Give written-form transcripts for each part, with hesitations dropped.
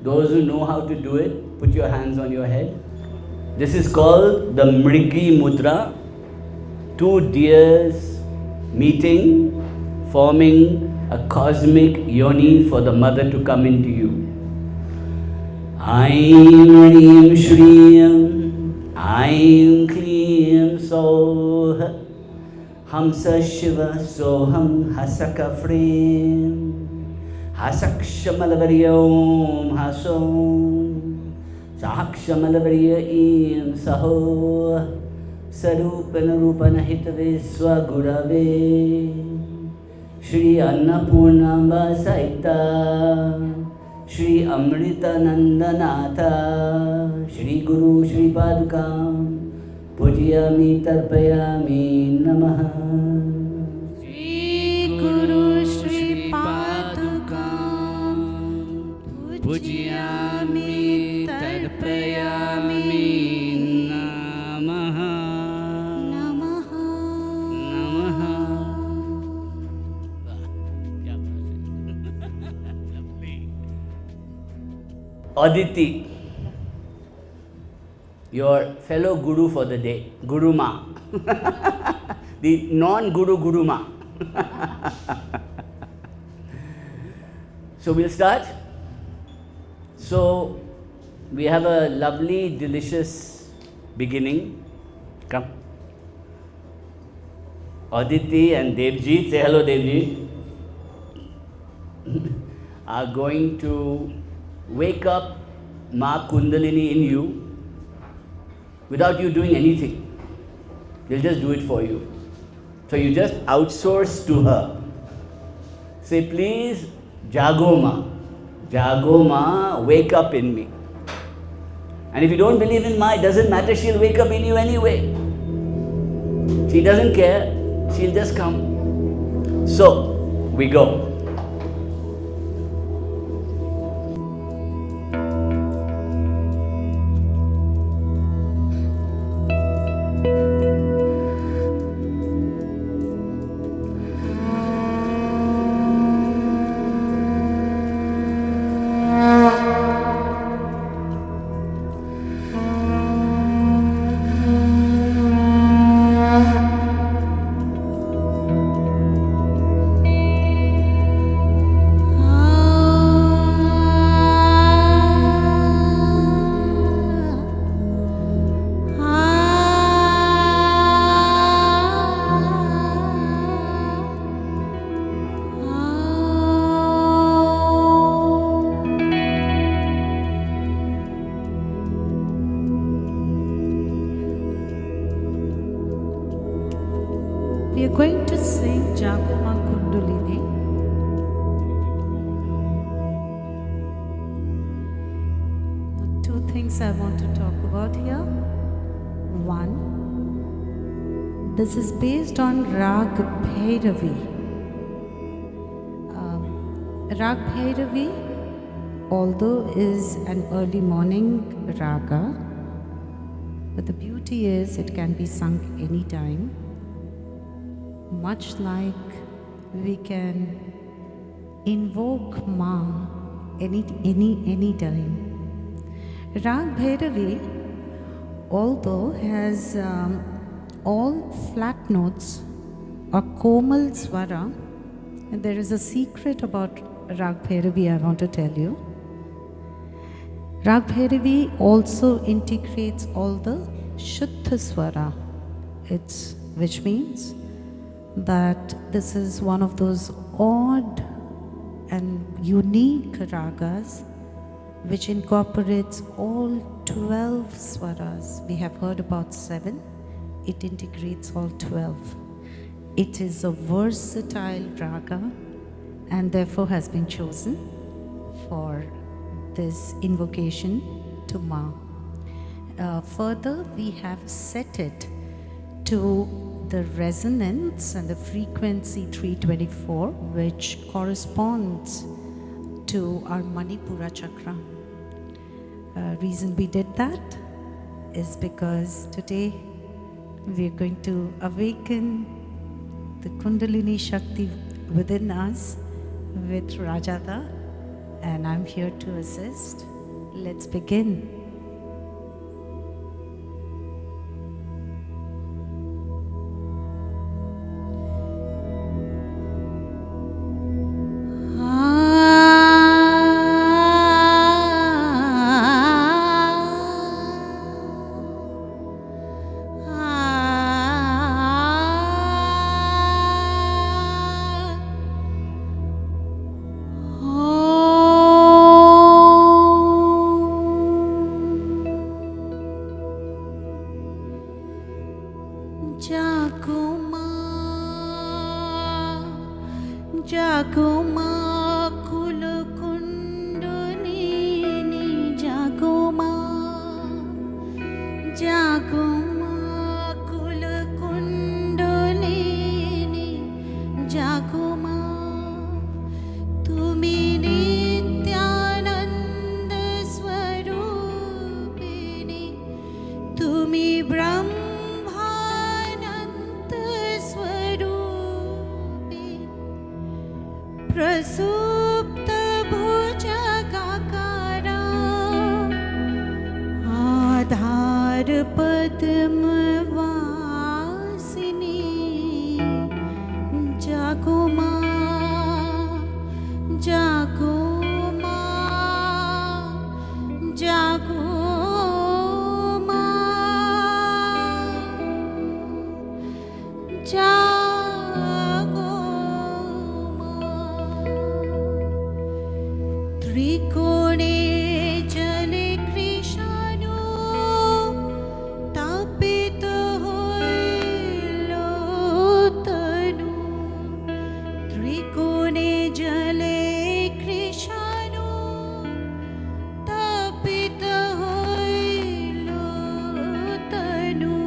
Those who know how to do it, put your hands on your head. This is called the Mrigi Mudra. Two deers meeting, forming a cosmic yoni for the mother to come into you. Aim Reem Shriyam, Aim Kliyam Soha, Hamsa Shiva Soham Hasaka Frem, Hasakshamalavariyom Hasom, Sahakshamalavariyam Saho, Sarupana Rupana Hitave Swagurave, Shri Annapurnamba Saita, Shri Amrita Nandanatha, Shri Guru Shri Padukam, Pujyami Tarpayami Namaha. Shri Guru Shri Padukam, Pujyami Tarpayami Namaha. Aditi, your fellow guru for the day, Guru Maa, the non-guru Guru Maa. So we'll start. So we have a lovely, delicious beginning. Come. Aditi and Devji, say hello Devji, are going to wake up Maa Kundalini in you without you doing anything. They'll just do it for you. So you just outsource to her. Say, please, Jaago Maa. Jaago Maa, wake up in me. And if you don't believe in Maa, it doesn't matter, she'll wake up in you anyway. She doesn't care, she'll just come. So, we go. We are going to sing Jaago Maa Kundalini. Two things I want to talk about here. One, this is based on Raga Peravi. Raga Peravi, although is an early morning raga, but the beauty is it can be sung anytime. Much like we can invoke Maa any time. Raga Peravi, although has all flat notes or komal swara, and there is a secret about Raga Peravi I want to tell you. Raga Peravi also integrates all the Shuddha swara, which means that this is one of those odd and unique ragas which incorporates all 12 swaras. We have heard about 7, it integrates all 12. It is a versatile raga and therefore has been chosen for this invocation to Maa. Further, we have set it to the resonance and the frequency 324, which corresponds to our Manipura Chakra. Reason we did that is because today we are going to awaken the Kundalini Shakti within us with Rajada, and I'm here to assist. Let's begin. Jaago Maa kul kundalini, Jaago Maa, Jaago Maa kul kundalini, Jaago Maa, tumi nityananda swarupini, tumi brahmananda swarupi, prasupta bhujagakara, आधार पद्म वासिनी, जागो माँ, जागो माँ, जागो माँ, जागो माँ, त्रिकोणे जले कृष्णो तापित होइलो तनु, त्रिकोणे जले कृष्णो तापित होइलो तनु,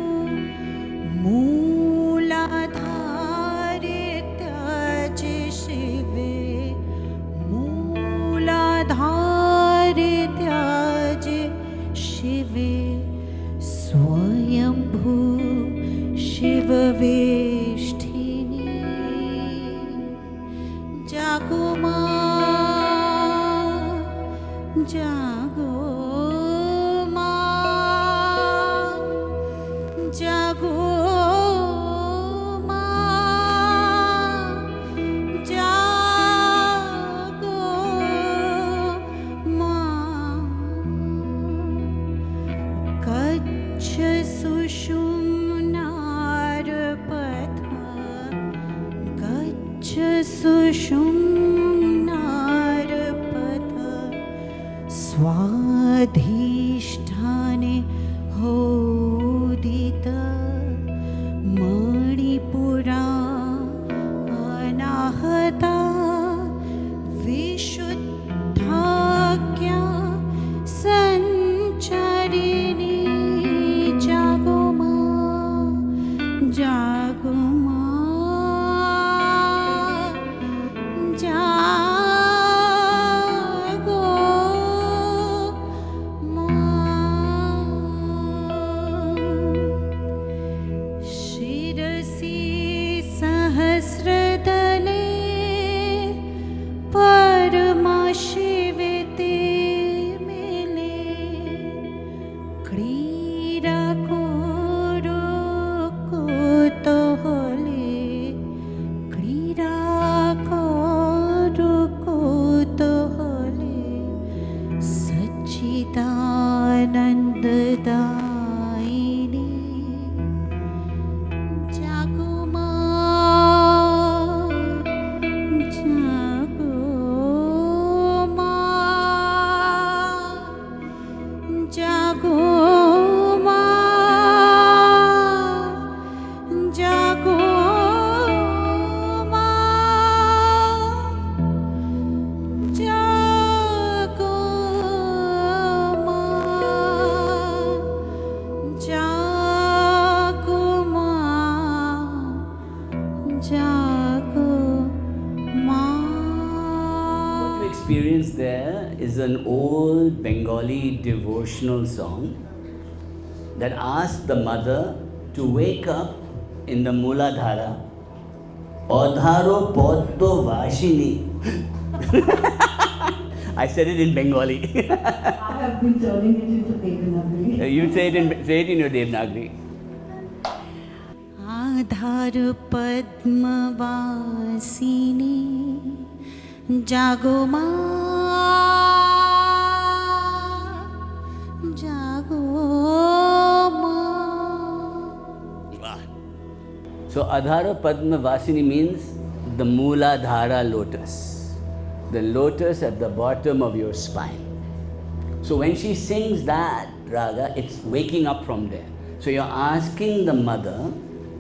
मूलाधारे त्याज शिवे, मूलाधारे त्याज शिवे, स्वयंभू शिववेष्ठिनी, जागो माँ, जागो माँ, जागो माँ, जागो माँ, कच्छ सुषुम्नार पथ, कच्छ सुषुम्नार पथ, स्वाधिष्ठाने होदित, मणिपुरा अनाहता, विशुद्धाज्ञा संचारिणी, जागो माँ, जागो माँ, जागो माँ, शिरसि सहस्रदले परमाशिवे ते मेले, क्रीडा करो कौतूहले, क्रीडा करो कौतूहले, सच्चिदानन्ददायिनी, जागो माँ, जागो माँ, जागो माँ, जागो माँ, जागो माँ, जागो माँ, जागो माँ. What you experience there is an old Bengali devotional song that asks the mother to wake up in the Muladhara, Adharo Poddo Vashini. I said it in Bengali. I have been turning it into Devanagari. You say it in your Devanagari. Adhar Padma Vasini Jaago Maa, Jaago Maa. So Adhara Padma Vasini means the Mooladhara lotus. The lotus at the bottom of your spine. So when she sings that raga, it's waking up from there. So you're asking the mother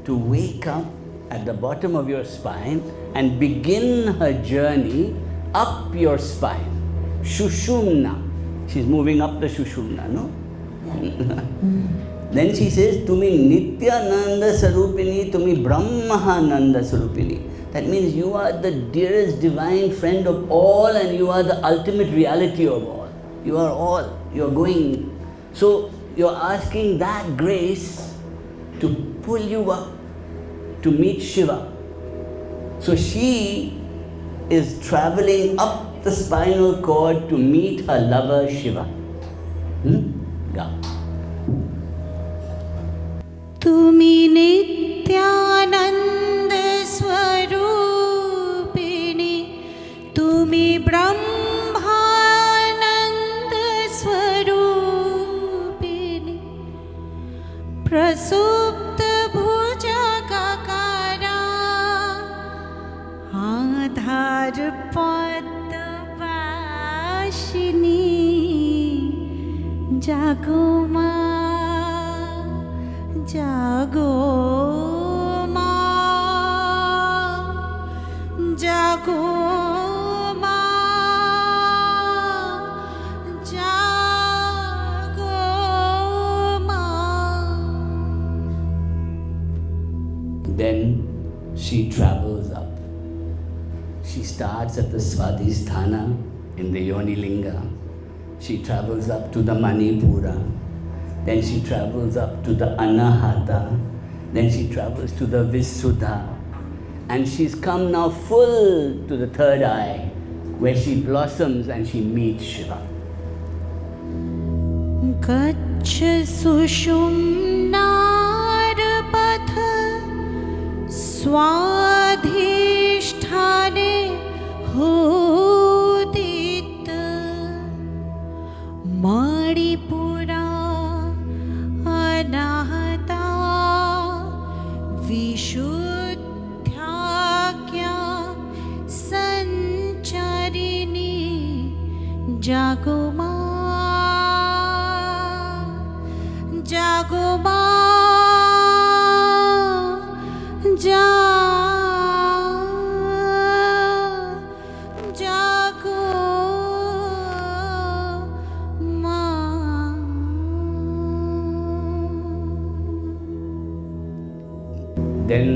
to wake up at the bottom of your spine and begin her journey up your spine. Shushumna. She's moving up the Shushumna, no? Then she says, Tumi Nityananda Sarupini, Tumi Brahmananda Sarupini. That means you are the dearest divine friend of all and you are the ultimate reality of all. You are all. You are going. So you're asking that grace to pull you up to meet Shiva. So she is traveling up the spinal cord to meet her lover Shiva. Yeah. Tumi Nityananda Swarupini, Tumi Brahmananda Swarupini, Prasupta Bhuja Kakara, Adhar Padvashini, Jaago Maa, Jaago Maa, Jaago Maa, Jaago Maa. Then she travels up. She starts at the Swadhisthana in the Yoni Linga. She travels up to the Manipura. Then she travels up to the Anahata. Then she travels to the Visuddha. And she's come now full to the third eye, where she blossoms and she meets Shiva. Gaccha Sushumnar Patha Swadhisthane Hodita Manipura Anahata Vishuddhakya Sancharini Jaago Maa, Jaago Maa, Jaago Maa. Then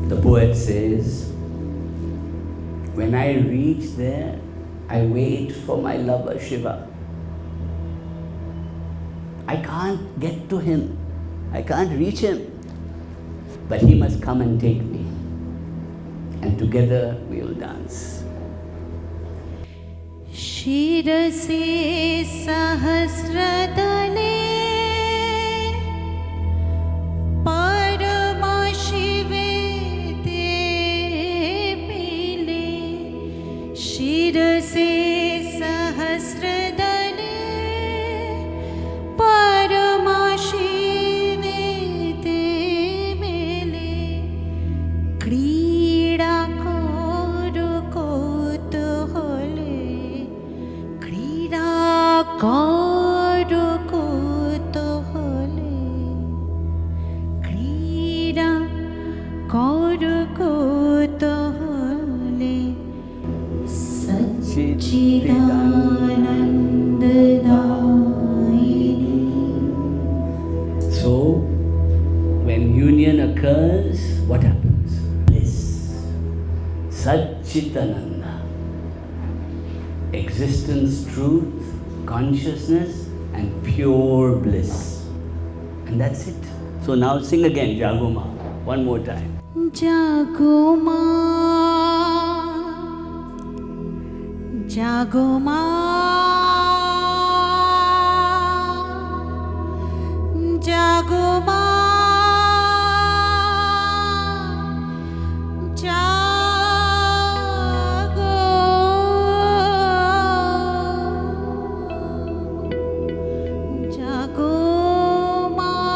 the poet says, when I reach there, I wait for my lover Shiva. I can't get to him. I can't reach him. But he must come and take me. And together we'll dance. Shirase Sahasradane Parama Shive Te Mile, Shirase Sahasradane Parama Shive Te Mile, Krida Koru Kotahale, Krida Koru Kotahale, Krida Koru Kotahale, Satchidanandadayini. So, when union occurs, what happens? Bliss. Satchitananda. Existence, truth, consciousness, and pure bliss. And that's it. So now sing again, Jaago Maa, one more time. Jaago Maa, Jaago Maa, Jaago Maa, Jaago, Jaago Maa,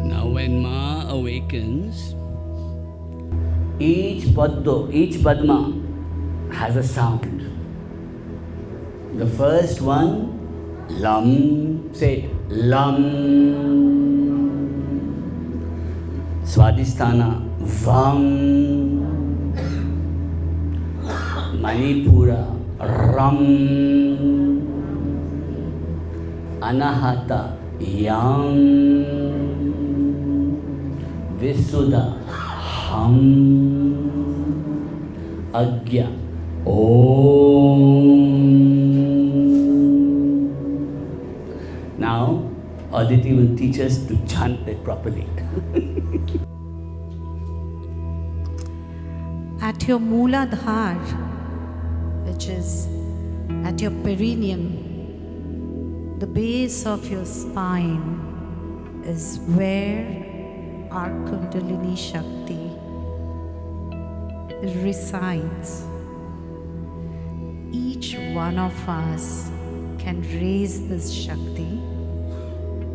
Now when Ma awakens, each Padma has a sound. The first one, Lam, say it, Lam. Swadhisthana, Vam. Manipura, Ram. Anahata, Yam. Visuddha, Ham. Agya, Om. Now, Aditi will teach us to chant it properly. At your Mooladhar, which is at your perineum, the base of your spine is where our Kundalini Shakti resides. Each one of us can raise this Shakti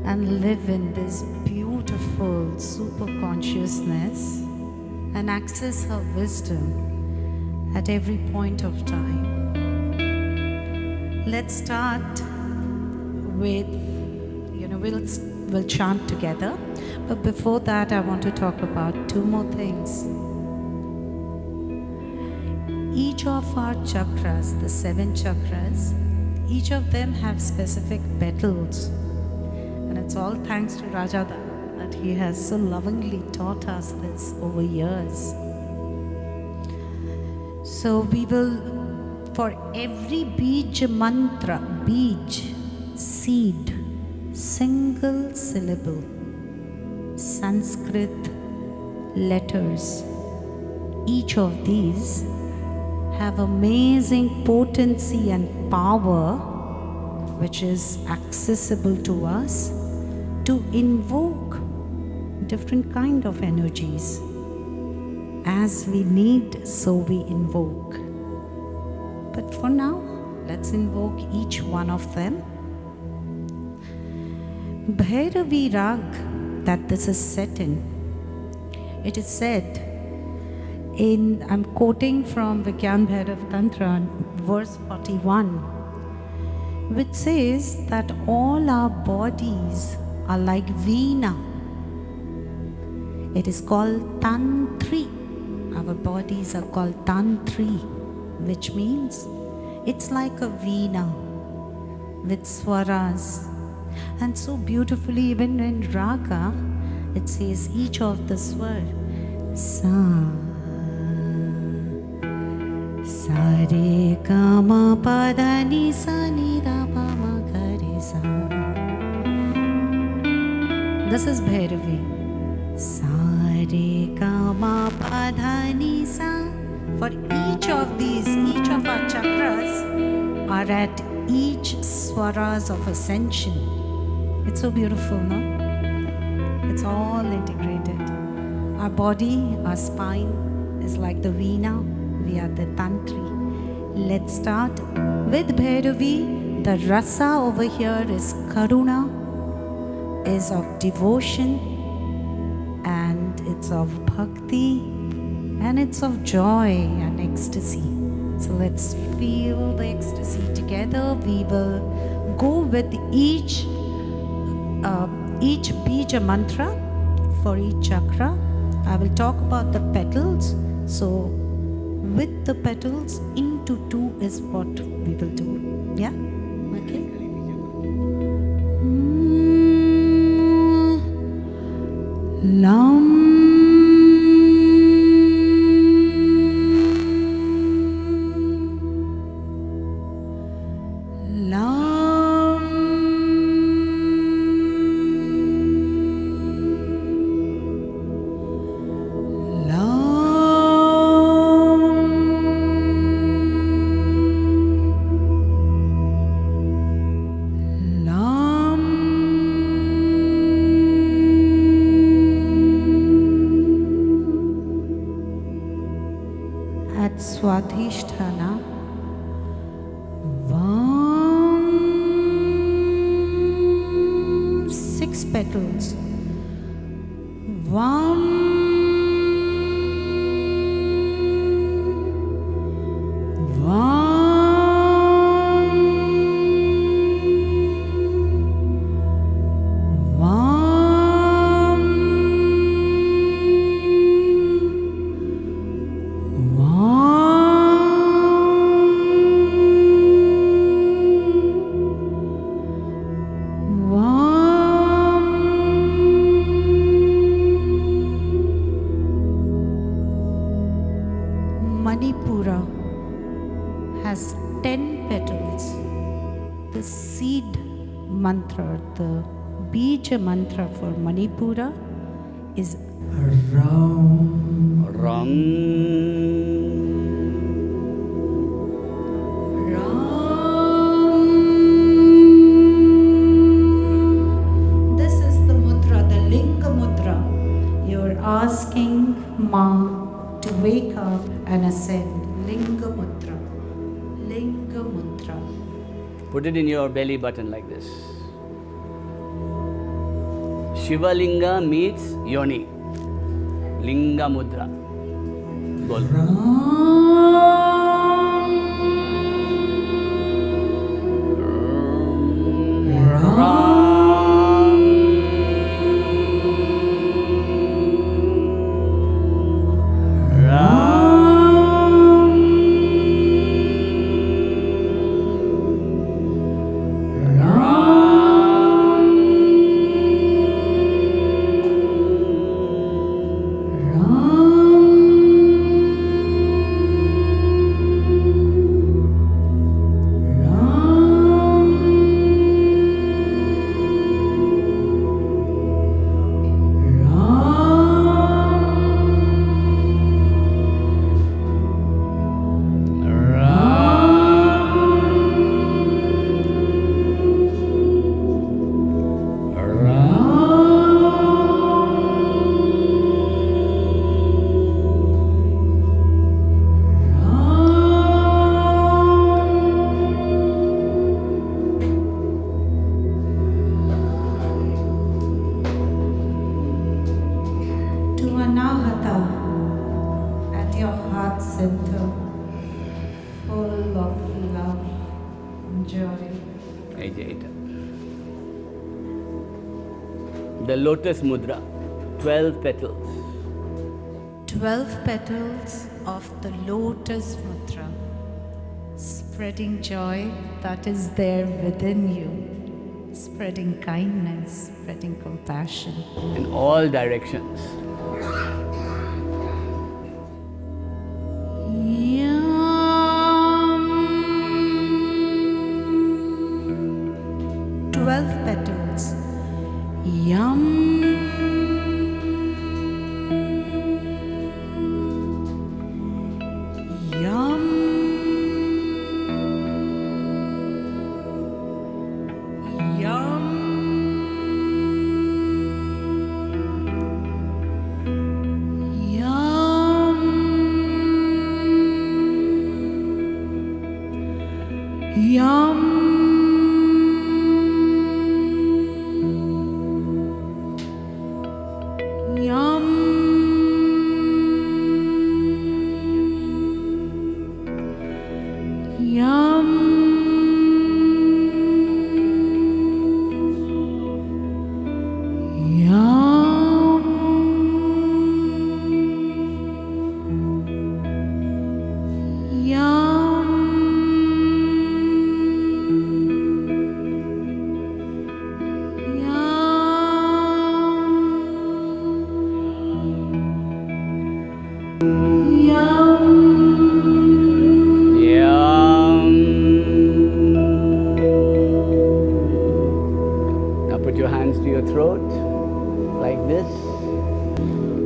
and live in this beautiful super consciousness and access her wisdom at every point of time. Let's start with, we'll chant together. But before that, I want to talk about two more things. Each of our chakras, the 7 chakras, each of them have specific petals. And it's all thanks to Rajada that he has so lovingly taught us this over years. So we will, for every bija mantra, bij, seed, single syllable, Sanskrit letters, each of these have amazing potency and power which is accessible to us to invoke different kind of energies. As we need, so we invoke. But for now, let's invoke each one of them. Bhairavi Rag that this is set in. It is said I'm quoting from Vigyan Bhairav Tantra, verse 41, which says that all our bodies are like veena. It is called Tantri. Our bodies are called Tantri, which means it's like a veena with swaras. And so beautifully, even in Raga, it says each of the swar, Sa, Sa Re Ga Ma Pa Da Ni Sa Ni Ra Pa Ma Ga Re Sa. This is Bhairavi. Sa Re Ga Ma Pa Da Ni Sa. For each of these, each of our chakras are at each swaras of ascension. It's so beautiful, no? It's all integrated. Our body, our spine is like the veena. We are the Tantri. Let's start with Bhairavi. The rasa over here is Karuna, is of devotion, and it's of bhakti, and it's of joy and ecstasy. So let's feel the ecstasy together. We will go with each bija mantra for each chakra. I will talk about the petals. So with the petals into 2 is what we will do. Yeah? Okay? Lam at Swadhisthana, Vam, 6 petals, Vam, Vam, Manipura has 10 petals. The seed mantra, the bija mantra for Manipura is Ram. Ram. Ram. This is the mudra, the linga mudra. You're asking Ma to wake up and ascend. Linga mudra. Linga mudra. Put it in your belly button like this. Shiva Linga meets Yoni. Linga Mudra. Bol. The lotus mudra, 12 petals. 12 petals of the lotus mudra, spreading joy that is there within you, spreading kindness, spreading compassion. In all directions. Yum. 12 petals. Yum. Yum. Yum. Yum. Yum.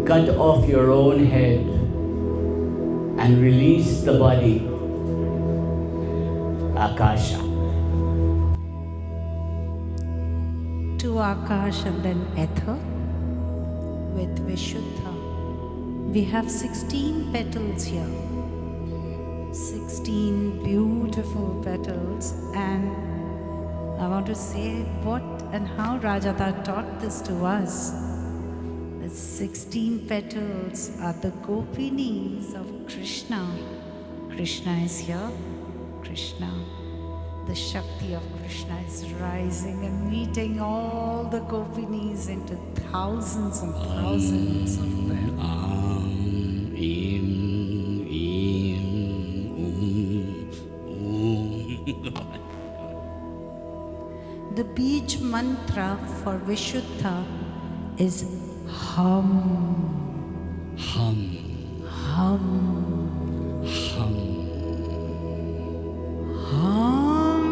Cut off your own head and release the body. Akasha. To Akash and then Ether with Vishuddha. We have 16 petals here. 16 beautiful petals, and I want to say what and how Rajada taught this to us. The 16 petals are the gopinis of Krishna. Krishna is here. Krishna, the Shakti of Krishna is rising and meeting all the gopinis into thousands and thousands of them. The Bij mantra for Vishuddha is Hum. Hum. Hum. Hum. Hum.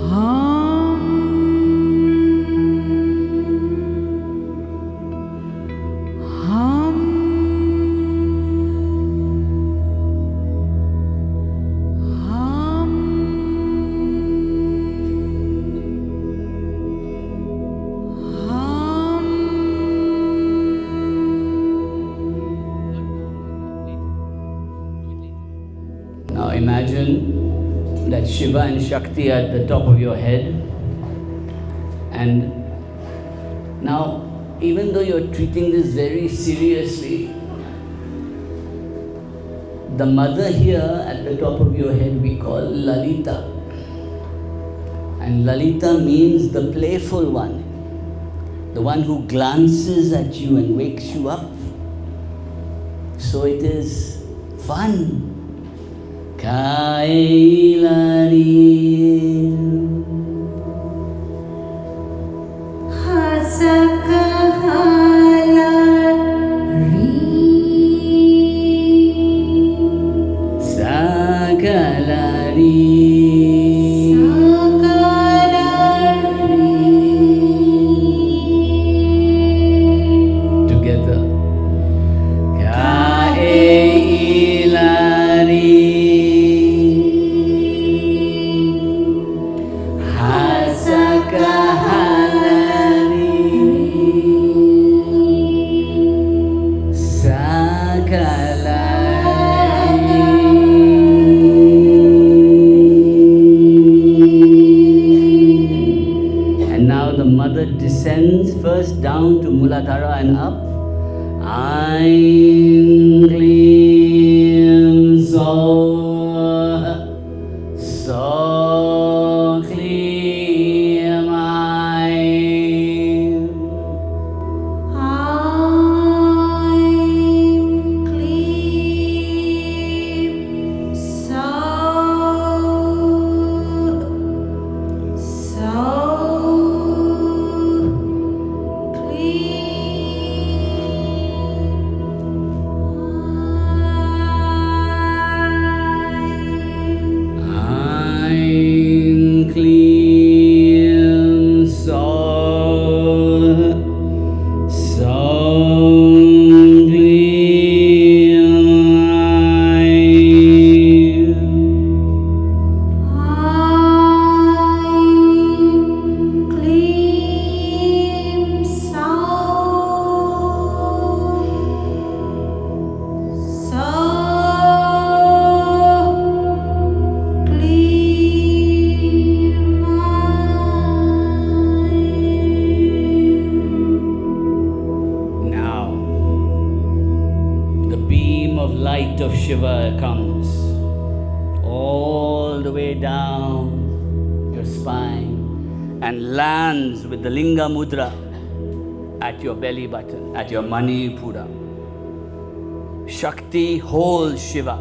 Hum. Hum. Now imagine that Shiva and Shakti are at the top of your head, and now even though you're treating this very seriously, the mother here at the top of your head we call Lalita. And Lalita means the playful one, the one who glances at you and wakes you up. So it is fun. Descends first down to Muladhara and up. Aim Klim So Klim Aim. Aim Klim So bones all the way down your spine and lands with the Linga Mudra at your belly button, at your Manipura. Shakti holds Shiva,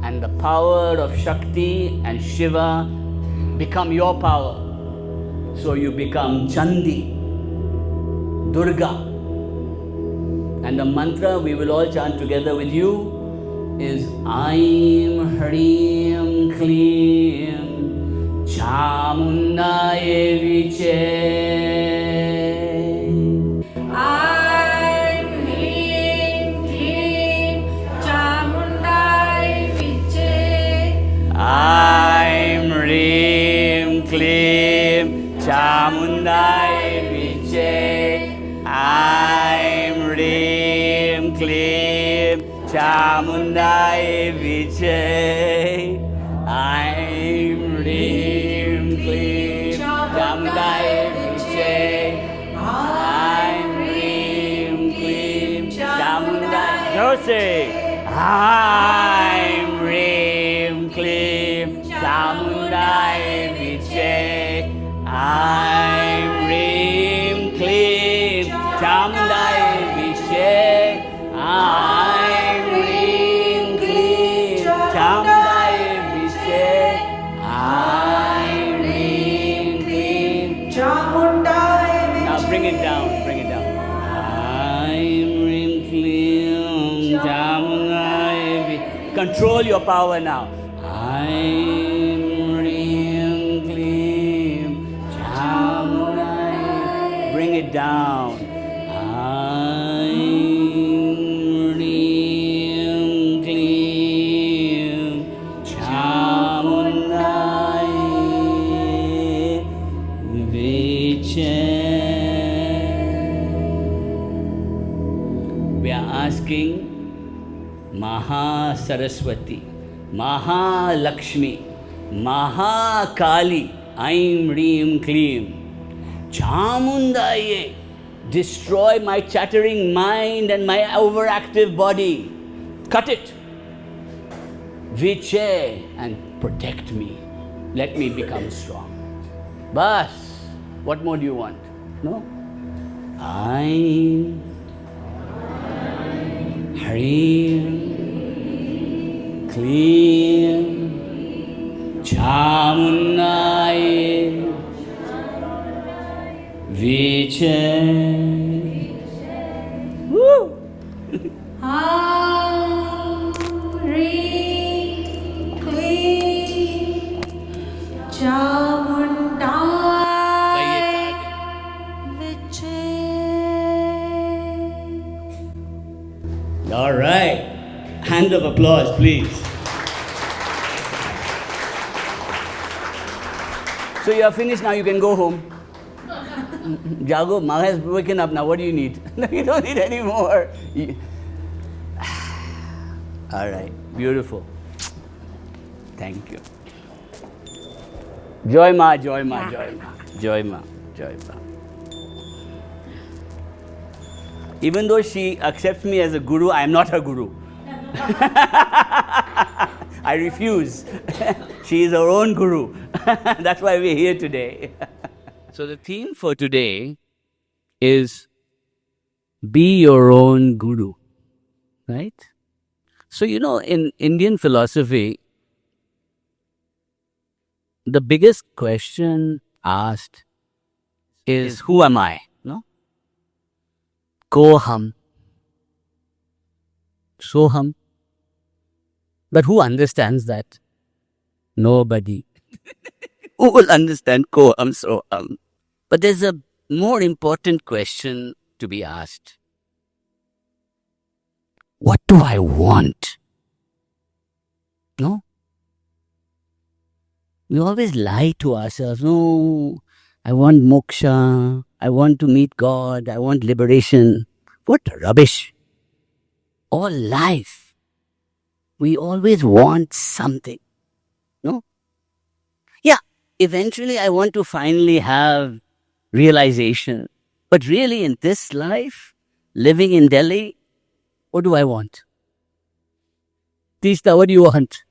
and the power of Shakti and Shiva become your power. So you become Chandi, Durga. And the mantra we will all chant together with you is Aim Hrim Klim Chamundaye Viche. Aim Hrim Klim Chamundaye Viche. Aim Hrim Klim Chamundaye Viche. Aim Hrim Klim Chamundaye Viche. Aim Hrim Klim Chamundaye Viche. Aim Hrim Klim Chamundaye. No, say. Aim Hrim Klim Chamundaye Viche. Aim Hrim Klim Chamundaye Viche. Aim Hrim Klim Chamundaye Viche. Aim Hrim Klim Chamundaye Viche. Now bring it down, bring it down. Aim Hrim Klim Chamundaye Viche. Control your power now. Aim Hrim Klim Chamundaye. Bring it down. Aim Hrim Klim Chamundaye Viche. We are asking Maha Saraswati, Maha Lakshmi, Maha Kali, Aim Hrim Klim Chamundaye. Destroy my chattering mind and my overactive body. Cut it. Viche, and protect me. Let me become strong. Bas, what more do you want? No? Aim Hrim Klim Chamundaye Viche. Woo! Aim Hrim Klim Chamundaye Viche. All right. Hand of applause, please. So you are finished now, you can go home. Jaago Maa has woken up now, what do you need? No, you don't need any more. All right, beautiful. Thank you. Joy Ma, Joy Ma, Joy Ma, Joy Ma, Joy Ma. Even though she accepts me as a guru, I am not her guru. I refuse. She is her own guru. That's why we're here today. So the theme for today is be your own guru, right? So in Indian philosophy, the biggest question asked is who am I? No? Ko hum. So hum. But who understands that? Nobody. Who will understand ko hum, so hum? But there's a more important question to be asked. What do I want? No? We always lie to ourselves. No, I want moksha. I want to meet God. I want liberation. What rubbish. All life, we always want something. No? Yeah, eventually I want to finally have realization. But really in this life, living in Delhi, what do I want? Tista, what do you want?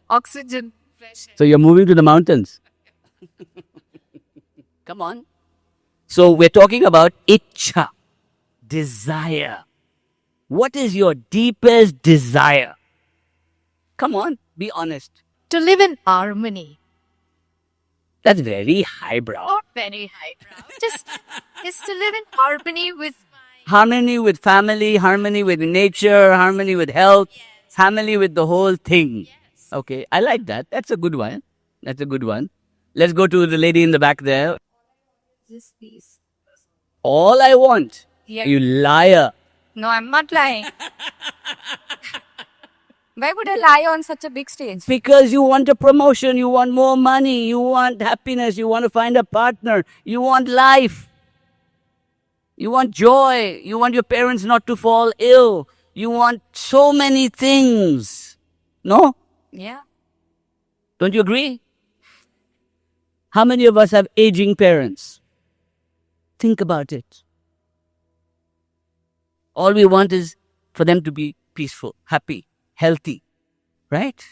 Oxygen. Fresh air. So you're moving to the mountains. Come on. So we're talking about itcha, desire. What is your deepest desire? Come on, be honest. To live in harmony. That's very highbrow. Not very highbrow. Just to live in harmony with my... Harmony with family, harmony with nature, harmony with health, harmony with the whole thing. Yes. Okay, I like that. That's a good one. That's a good one. Let's go to the lady in the back there. This piece. All I want. Yeah. You liar. No, I'm not lying. Why would I lie on such a big stage? Because you want a promotion, you want more money, you want happiness, you want to find a partner, you want life, you want joy, you want your parents not to fall ill, you want so many things. No? Yeah. Don't you agree? How many of us have aging parents? Think about it. All we want is for them to be peaceful, happy, healthy, right?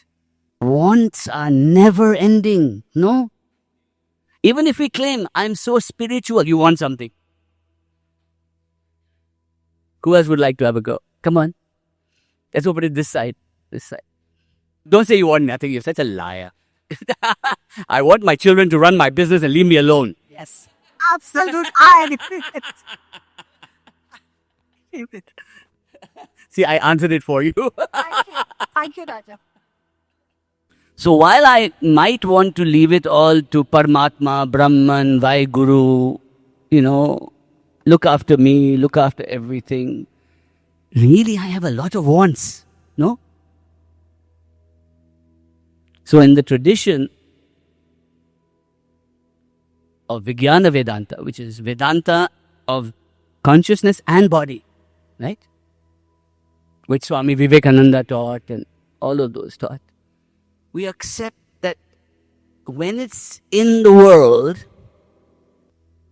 Wants are never ending, no? Even if we claim, I'm so spiritual, you want something. Who else would like to have a go? Come on. Let's open it this side. This side. Don't say you want nothing. You're such a liar. I want my children to run my business and leave me alone. Yes. Absolute irony. See, I answered it for you. Thank you, Raja. So while I might want to leave it all to Paramatma, Brahman, Vaheguru, look after me, look after everything, really I have a lot of wants, no? So in the tradition of Vijnana Vedanta, which is Vedanta of consciousness and body, right? Which Swami Vivekananda taught and all of those taught. We accept that when it's in the world,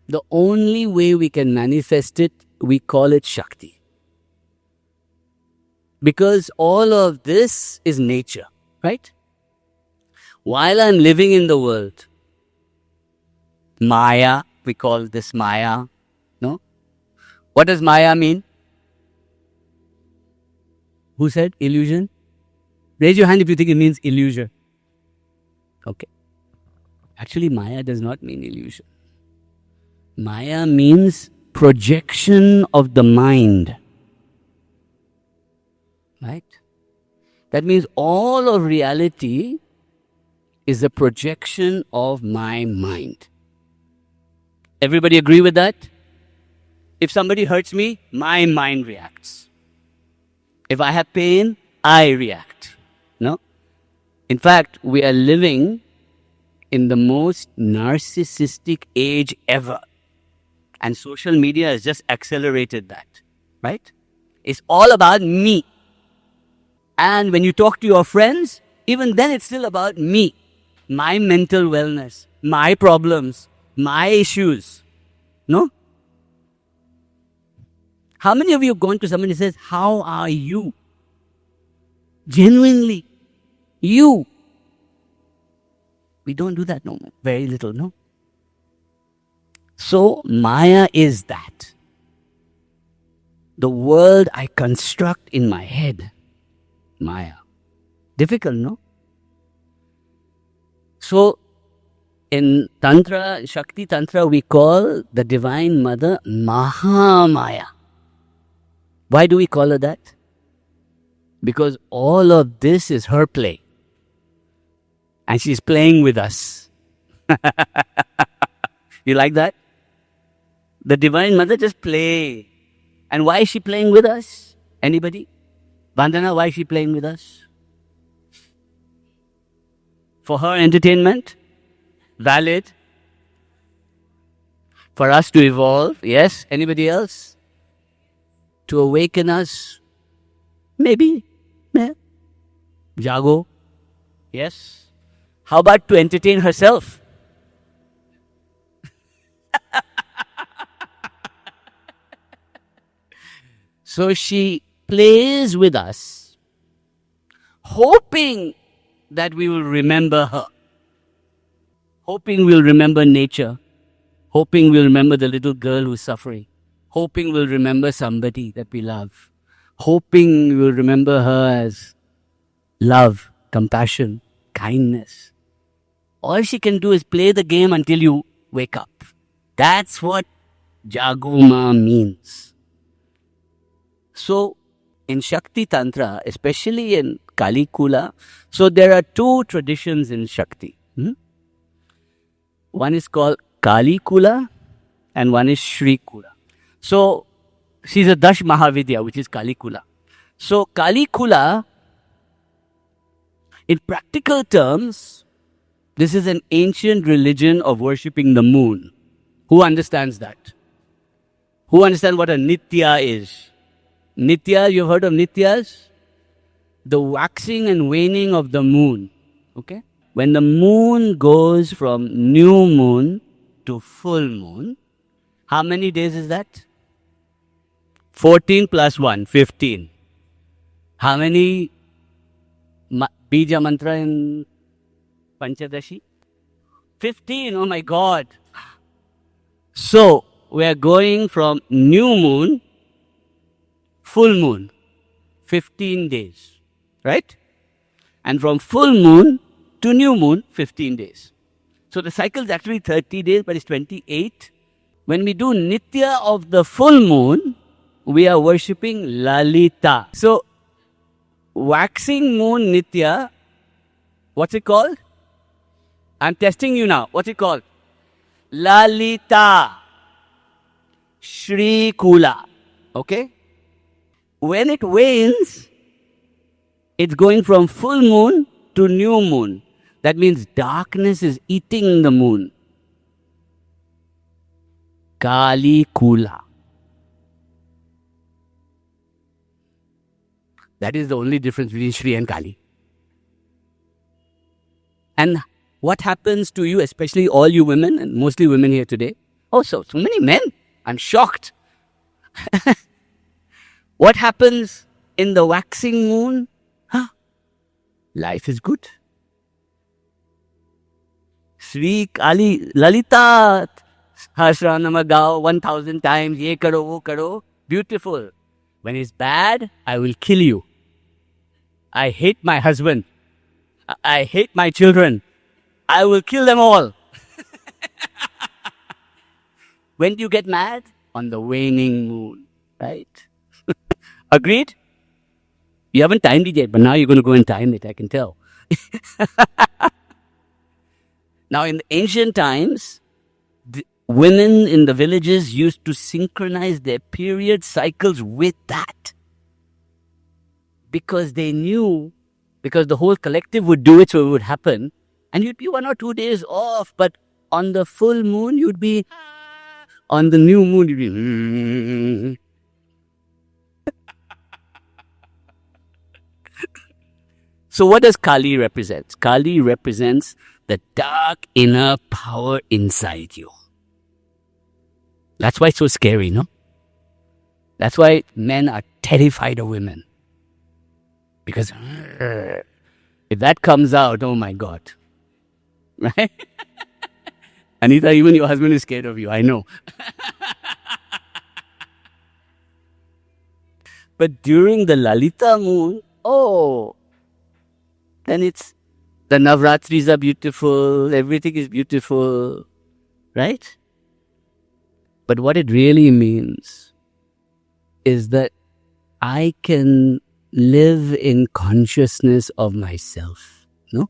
the only way we can manifest it, we call it Shakti. Because all of this is nature, right? While I'm living in the world, Maya, we call this Maya, no? What does Maya mean? Who said illusion? Raise your hand if you think it means illusion. Okay. Actually, Maya does not mean illusion. Maya means projection of the mind. Right? That means all of reality is a projection of my mind. Everybody agree with that? If somebody hurts me, my mind reacts. If I have pain, I react. No? In fact, we are living in the most narcissistic age ever. And social media has just accelerated that. Right? It's all about me. And when you talk to your friends, even then it's still about me. My mental wellness, my problems, my issues. No? How many of you have gone to somebody who says, how are you? Genuinely. You. We don't do that no more. Very little, no? So, Maya is that. The world I construct in my head. Maya. Difficult, no? So, in Tantra, Shakti Tantra, we call the Divine Mother Mahamaya. Why do we call her that? Because all of this is her play. And she's playing with us. You like that? The Divine Mother just play. And why is she playing with us? Anybody? Vandana, why is she playing with us? For her entertainment? Valid. For us to evolve? Yes. Anybody else? To awaken us? Maybe. Yeah. Jaago? Yes. How about to entertain herself? So she plays with us, hoping that we will remember her, hoping we'll remember nature, hoping we'll remember the little girl who's suffering, hoping we'll remember somebody that we love, hoping we'll remember her as love, compassion, kindness. All she can do is play the game until you wake up. That's what Jaago Maa means. So, in Shakti Tantra, especially in Kali Kula, so there are two traditions in Shakti. One is called Kali Kula and one is Shri Kula. So, she's a Dash Mahavidya, which is Kali Kula. So, Kali Kula, in practical terms, this is an ancient religion of worshipping the moon. Who understands that? Who understands what a Nitya is? Nitya, you've heard of Nityas? The waxing and waning of the moon. Okay? When the moon goes from new moon to full moon, how many days is that? 14 plus 1, 15. How many bija mantra in Panchadashi? 15, oh my God. So, we are going from new moon, full moon, 15 days, right? And from full moon to new moon, 15 days. So the cycle is actually 30 days, but it's 28. When we do Nitya of the full moon, we are worshipping Lalita. So, waxing moon Nitya, what's it called? I'm testing you now. What's it called? Lalita. Shri Kula. Okay? When it wanes, it's going from full moon to new moon. That means darkness is eating the moon. Kali Kula. That is the only difference between Shri and Kali. And what happens to you, especially all you women, and mostly women here today? Oh, so many men. I'm shocked. What happens in the waxing moon? Life is good. Sri Kali Lalita Sahasranama Gao 1,000 times. Ye karo, wo karo. Beautiful. When it's bad, I will kill you. I hate my husband. I hate my children. I will kill them all. When do you get mad? On the waning moon, right? Agreed? You haven't timed it yet, but now you're going to go and time it, I can tell. Now, in the ancient times, the women in the villages used to synchronize their period cycles with that. Because they knew, because the whole collective would do it, so it would happen. And you'd be 1 or 2 days off, but on the full moon, you'd be... On the new moon, you'd be... So what does Kali represent? Kali represents the dark inner power inside you. That's why it's so scary, no? That's why men are terrified of women. Because if that comes out, oh my God. Right? Anita, even your husband is scared of you, I know. But during the Lalita moon, then it's, the Navratris are beautiful, everything is beautiful, right? But what it really means is that I can live in consciousness of myself, no?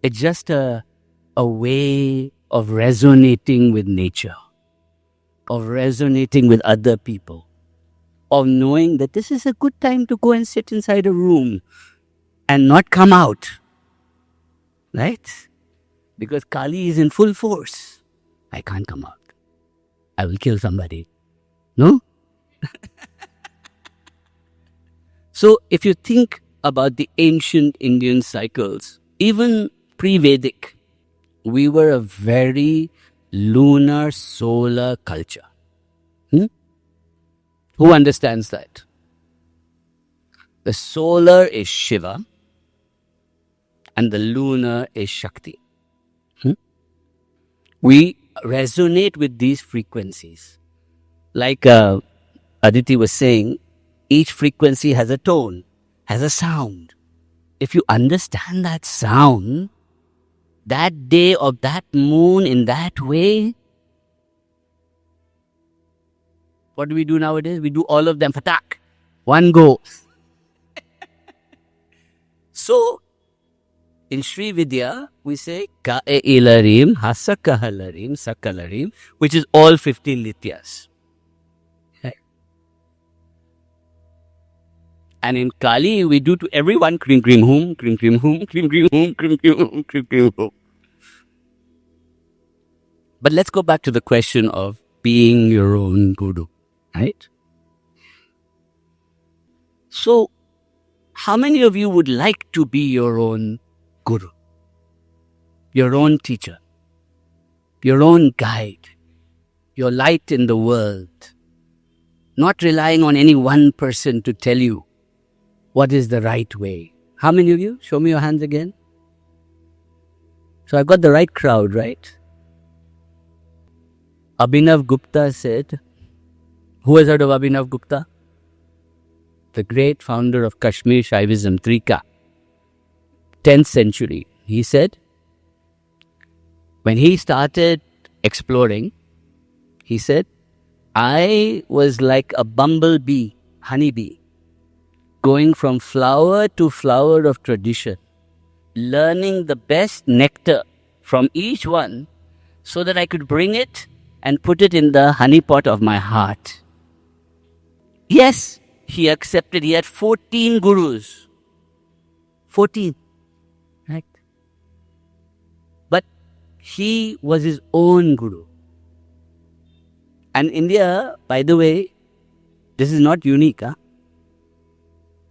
It's just a way of resonating with nature, of resonating with other people, of knowing that this is a good time to go and sit inside a room and not come out, right? Because Kali is in full force. I can't come out. I will kill somebody. No? So if you think about the ancient Indian cycles, even pre-Vedic, we were a very lunar solar culture. Who understands that? The solar is Shiva and the lunar is Shakti. We resonate with these frequencies. Like Aditi was saying, each frequency has a tone, has a sound. If you understand that sound, that day of that moon in that way, what do we do nowadays? We do all of them, fatak, one go. So, in Sri Vidya, we say Ka'e ilarim, hasakahalarim, sakalarim, which is all 15 lityas. Right. And in Kali, we do to everyone krim krim hum, krim krim hum, krim krim hum, krim krim hum, krim krim hum. But let's go back to the question of being your own guru, right? So, how many of you would like to be your own guru, your own teacher, your own guide, your light in the world, not relying on any one person to tell you what is the right way? How many of you? Show me your hands again. So I've got the right crowd, right? Abhinav Gupta said, who has heard of Abhinav Gupta? The great founder of Kashmir shaivism, Trika, 10th century. He said, when he started exploring, he said, I was like a bumblebee, honeybee, going from flower to flower of tradition, learning the best nectar from each one so that I could bring it and put it in the honeypot of my heart. Yes, he accepted. He had 14 gurus. 14. Right? But he was his own guru. And India, by the way, this is not unique.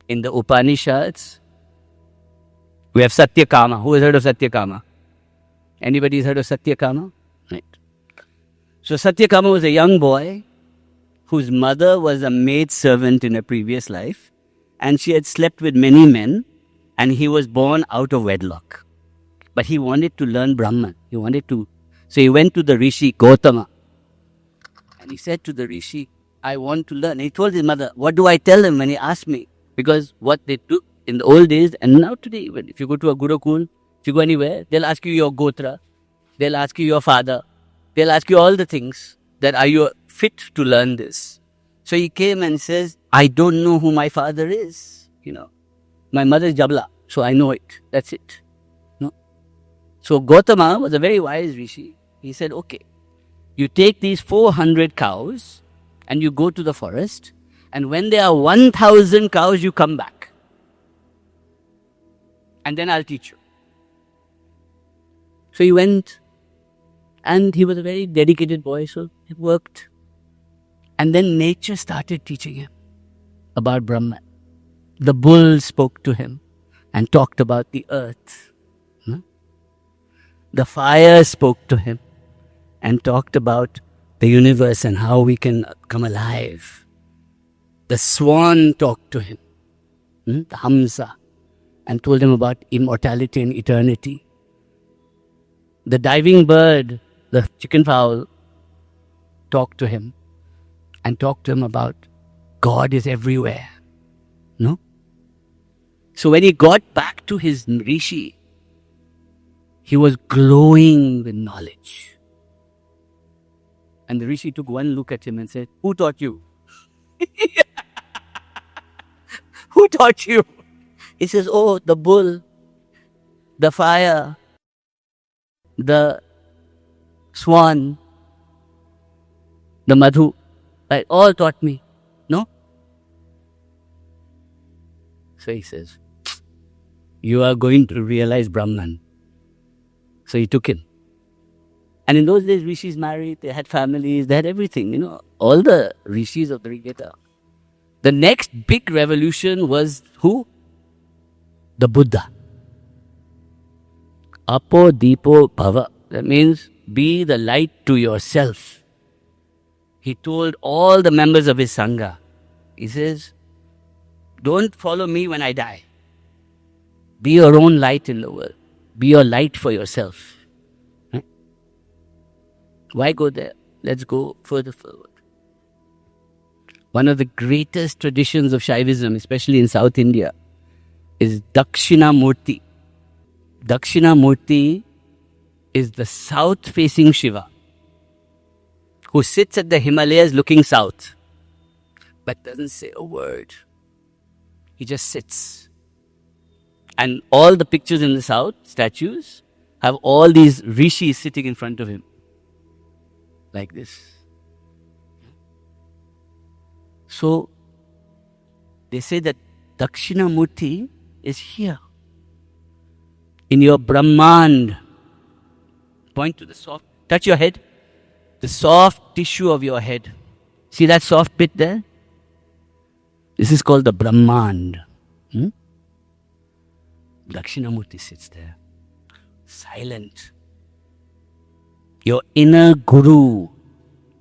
In the Upanishads, we have Satyakama. Who has heard of Satyakama? Anybody has heard of Satyakama? Right. So Satyakama was a young boy whose mother was a maid servant in a previous life, and she had slept with many men, and he was born out of wedlock. But he wanted to learn Brahman. So he went to the Rishi Gautama, and he said to the Rishi, I want to learn. He told his mother, what do I tell him when he asked me? Because what they do in the old days, and now today even, if you go to a Gurukul, if you go anywhere, they'll ask you your Gotra, they'll ask you your father, they'll ask you all the things that are you fit to learn this. So he came and says, I don't know who my father is. My mother is Jabla, so I know it. That's it. No. So Gautama was a very wise rishi. He said, okay, you take these 400 cows and you go to the forest, and when there are 1,000 cows, you come back. And then I'll teach you. So he went, and he was a very dedicated boy, so it worked. And then nature started teaching him about Brahman. The bull spoke to him and talked about the earth. The fire spoke to him and talked about the universe and how we can come alive. The swan talked to him, the Hamsa, and told him about immortality and eternity. The diving bird, the chicken fowl, talked to him and talked to him about God is everywhere. No? So when he got back to his rishi, he was glowing with knowledge. And the rishi took one look at him and said, who taught you? Who taught you? He says, oh, the bull, the fire, the swan, the madhu, right, all taught me. No? So he says, you are going to realize Brahman. So he took him. And in those days, rishis married, they had families, they had everything, all the rishis of the Rigveda. The next big revolution was who? The Buddha. Apo Dipo Bhava. That means be the light to yourself. He told all the members of his Sangha, He says, don't follow me when I die. Be your own light in the world. Be your light for yourself. Right? Why go there? Let's go further forward. One of the greatest traditions of Shaivism, especially in South India, is Dakshina Murti. Dakshina Murti is the south-facing Shiva who sits at the Himalayas looking south but doesn't say a word. He just sits. And all the pictures in the south, statues, have all these rishis sitting in front of him. Like this. So, they say that Dakshina Murti is here. In your Brahmand. Point to the soft, touch your head. The soft tissue of your head. See that soft bit there? This is called the Brahmand. Dakshina Murti sits there. Silent. Your inner guru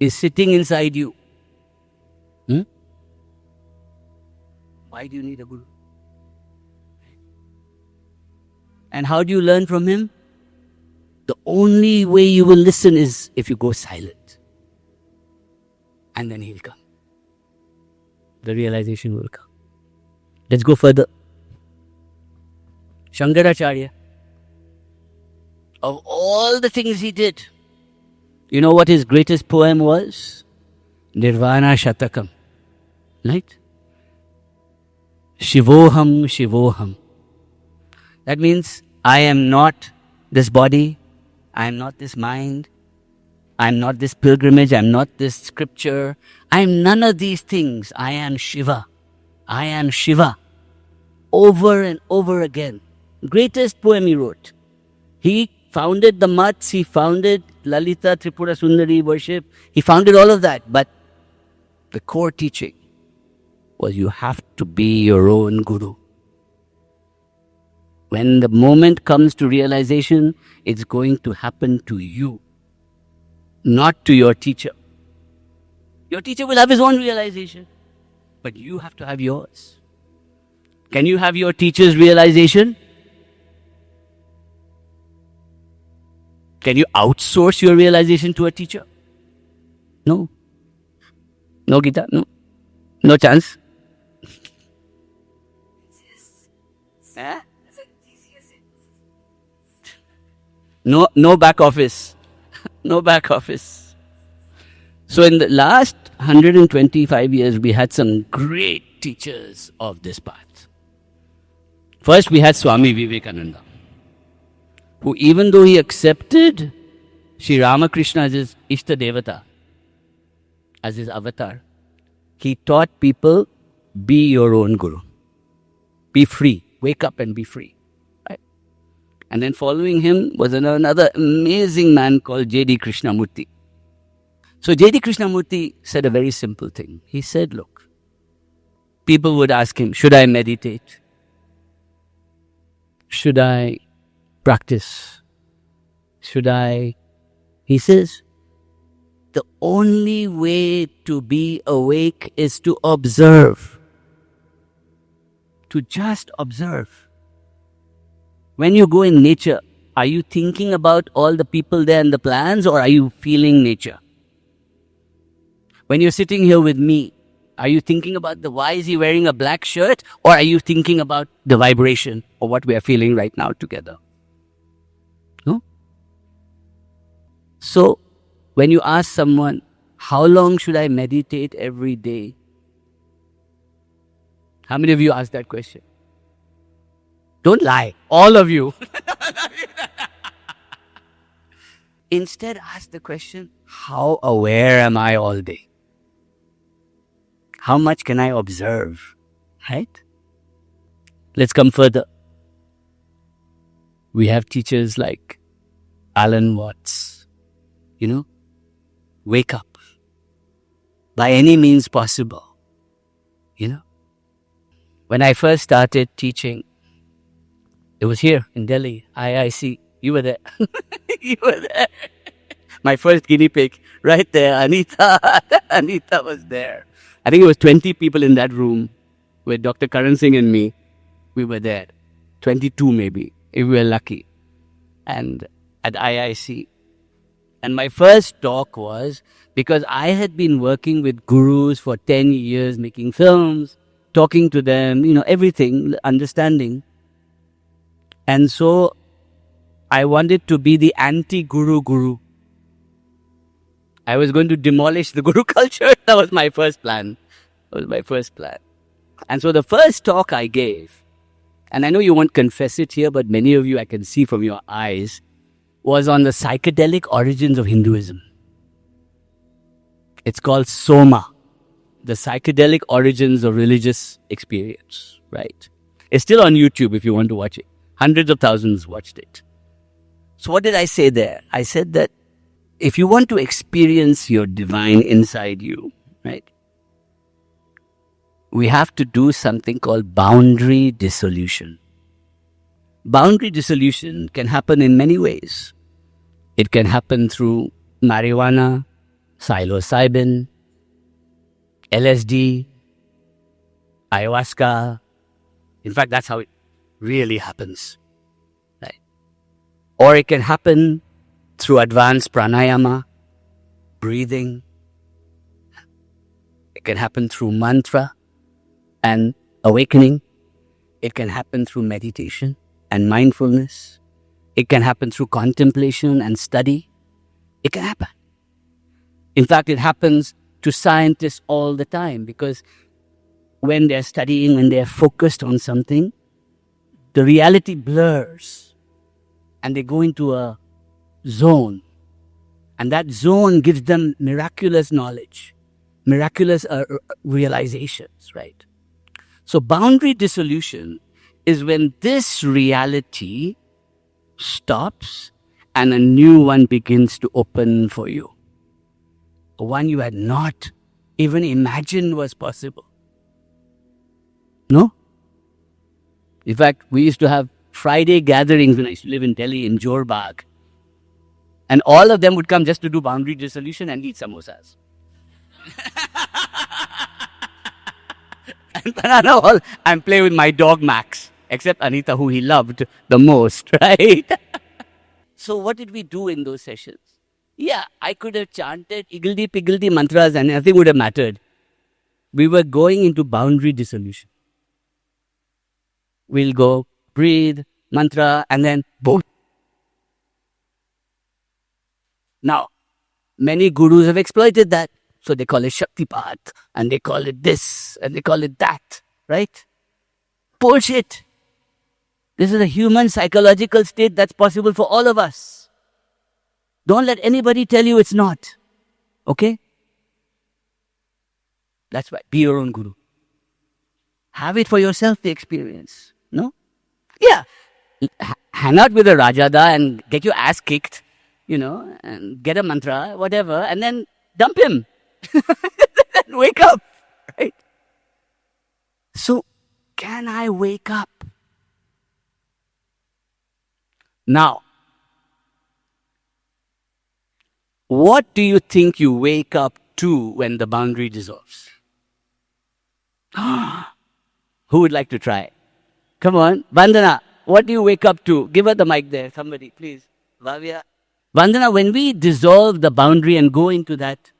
is sitting inside you. Why do you need a guru? And how do you learn from him? The only way you will listen is if you go silent. And then he'll come. The realization will come. Let's go further. Shankaracharya. Of all the things he did, you know what his greatest poem was? Nirvana Shatakam. Right? Shivoham, Shivoham. That means I am not this body, I am not this mind, I am not this pilgrimage, I am not this scripture, I am none of these things. I am Shiva. I am Shiva. Over and over again. Greatest poem he wrote. He founded the mats, he founded Lalita Tripura Sundari worship, he founded all of that, but the core teaching was you have to be your own guru. When the moment comes to realization, it's going to happen to you, not to your teacher. Your teacher will have his own realization, but you have to have yours. Can you have your teacher's realization? Can you outsource your realization to a teacher? No. No, Gita, no. No chance. Eh? No back office. No back office. So in the last 125 years, we had some great teachers of this path. First, we had Swami Vivekananda, who even though he accepted Sri Ramakrishna as his Ishta Devata, as his avatar, he taught people, be your own guru. Be free. Wake up and be free. Right? And then following him was another amazing man called J.D. Krishnamurti. So J.D. Krishnamurti said a very simple thing. He said, look, people would ask him, should I meditate? Should I practice? Should I? He says, the only way to be awake is to observe. To just observe. When you go in nature, are you thinking about all the people there and the plants, or are you feeling nature? When you're sitting here with me, are you thinking about why is he wearing a black shirt, or are you thinking about the vibration of what we are feeling right now together? No? So, when you ask someone, how long should I meditate every day? How many of you ask that question? Don't lie. All of you. Instead, ask the question, how aware am I all day? How much can I observe? Right? Let's come further. We have teachers like Alan Watts. You know, wake up. By any means possible. You know. When I first started teaching, it was here in Delhi, IIC. You were there. You were there. My first guinea pig, right there, Anita. Anita was there. I think it was 20 people in that room with Dr. Karan Singh and me. We were there. 22 maybe, if we were lucky. And at IIC. And my first talk was, because I had been working with gurus for 10 years, making films, talking to them, everything, understanding. And so I wanted to be the anti-guru guru. I was going to demolish the guru culture. That was my first plan. And so the first talk I gave, and I know you won't confess it here, but many of you, I can see from your eyes, was on the psychedelic origins of Hinduism. It's called Soma, the psychedelic origins of religious experience, right? It's still on YouTube if you want to watch it. Hundreds of thousands watched it. So what did I say there? I said that if you want to experience your divine inside you, right, we have to do something called boundary dissolution. Boundary dissolution can happen in many ways. It can happen through marijuana, psilocybin, LSD, ayahuasca. In fact, that's how it really happens. Right? Or it can happen through advanced pranayama, breathing. It can happen through mantra and awakening. It can happen through meditation and mindfulness. It can happen through contemplation and study. It can happen. In fact, it happens to scientists all the time, because when they're studying, when they're focused on something, the reality blurs and they go into a zone. And that zone gives them miraculous knowledge, miraculous realizations, right? So boundary dissolution is when this reality stops and a new one begins to open for you. One you had not even imagined was possible. No? In fact, we used to have Friday gatherings when I used to live in Delhi, in Jorbagh. And all of them would come just to do boundary dissolution and eat samosas. And banana all, and play with my dog Max. Except Anita, who he loved the most, right? So what did we do in those sessions? Yeah, I could have chanted iggledy-piggledy mantras and nothing would have mattered. We were going into boundary dissolution. We'll go breathe, mantra, and then boom. Now, many gurus have exploited that. So they call it Shakti path, and they call it this, and they call it that, right? Bullshit. This is a human psychological state that's possible for all of us. Don't let anybody tell you it's not. Okay? That's why. Be your own guru. Have it for yourself, the experience. No? Yeah. Hang out with a Rajada and get your ass kicked, and get a mantra, whatever, and then dump him. And wake up. Right? So, can I wake up? Now, what do you think you wake up to when the boundary dissolves? Who would like to try? Come on. Vandana, what do you wake up to? Give her the mic there, somebody, please. Bhavya. Vandana, when we dissolve the boundary and go into that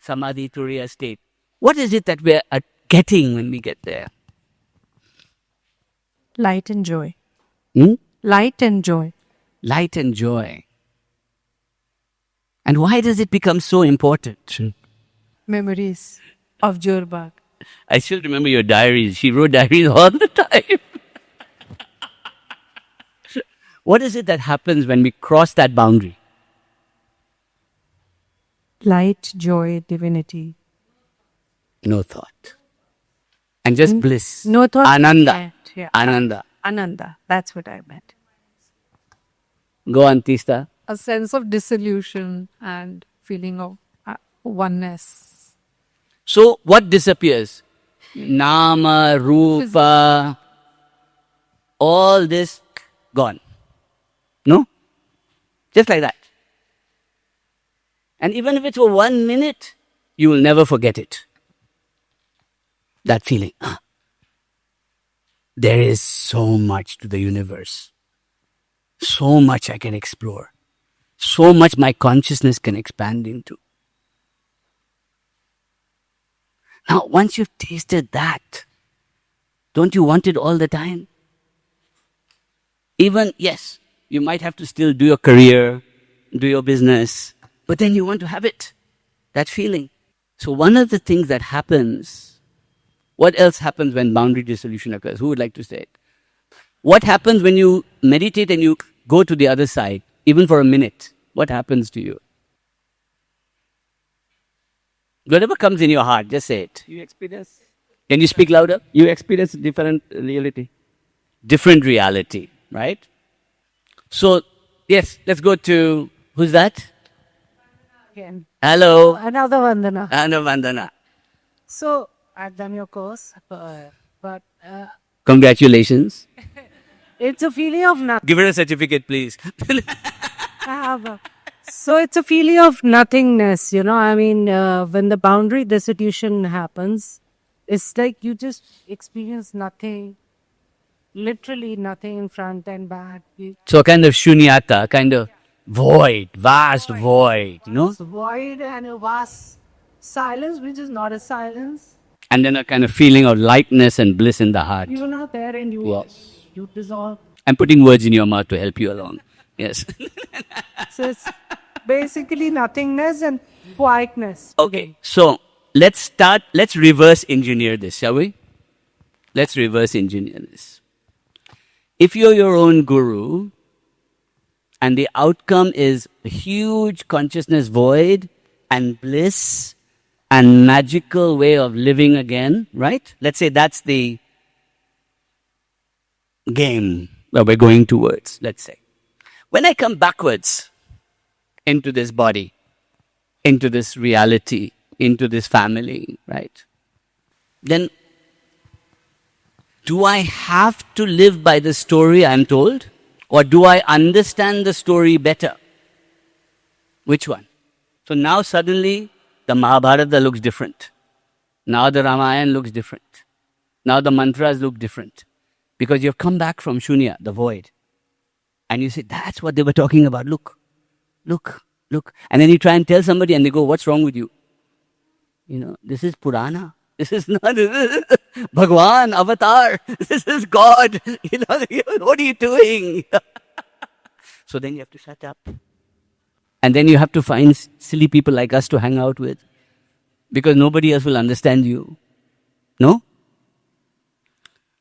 Samadhi Turiya state, what is it that we're getting when we get there? Light and joy. Hmm? Light and joy. Light and joy. And why does it become so important? Memories of Jorbagh. I still remember your diaries. She wrote diaries all the time. What is it that happens when we cross that boundary? Light, joy, divinity. No thought. And just bliss. No thought. Ananda. Yeah. Ananda. Ananda. That's what I meant. Go on, Tista. A sense of dissolution and feeling of oneness. So, what disappears? Nama, Rupa, all this gone. No? Just like that. And even if it's for 1 minute, you will never forget it. That feeling. There is so much to the universe. So much I can explore. So much my consciousness can expand into. Now, once you've tasted that, don't you want it all the time? Even, yes, you might have to still do your career, do your business, but then you want to have it, that feeling. So one of the things that happens, what else happens when boundary dissolution occurs? Who would like to say it? What happens when you meditate and you go to the other side, even for a minute? What happens to you? Whatever comes in your heart, just say it. You experience. Can you speak louder? You experience different reality. Different reality, right? So, yes, let's go to, who's that? Again. Hello. Another Vandana. Anna Vandana. So, I've done your course, but Congratulations. it's a feeling of nothing. Give her a certificate, please. So, it's a feeling of nothingness, I mean, when the boundary dissolution happens, it's like you just experience nothing, literally nothing in front and back. So kind of shunyata, kind of void, vast void, It's void and a vast silence, which is not a silence. And then a kind of feeling of lightness and bliss in the heart. You're not there and you dissolve. I'm putting words in your mouth to help you along. Yes. So it's basically nothingness and quietness. Okay, so let's reverse engineer this, shall we? Let's reverse engineer this. If you're your own guru and the outcome is a huge consciousness void and bliss and magical way of living again, right? Let's say that's the game that we're going towards, let's say. When I come backwards into this body, into this reality, into this family, right? Then, do I have to live by the story I'm told? Or do I understand the story better? Which one? So now suddenly, the Mahabharata looks different. Now the Ramayana looks different. Now the mantras look different. Because you've come back from Shunya, the void. And you say, that's what they were talking about. Look. And then you try and tell somebody and they go, what's wrong with you? This is Purana. This is not Bhagwan, Avatar. This is God. What are you doing? So then you have to shut up. And then you have to find silly people like us to hang out with. Because nobody else will understand you. No?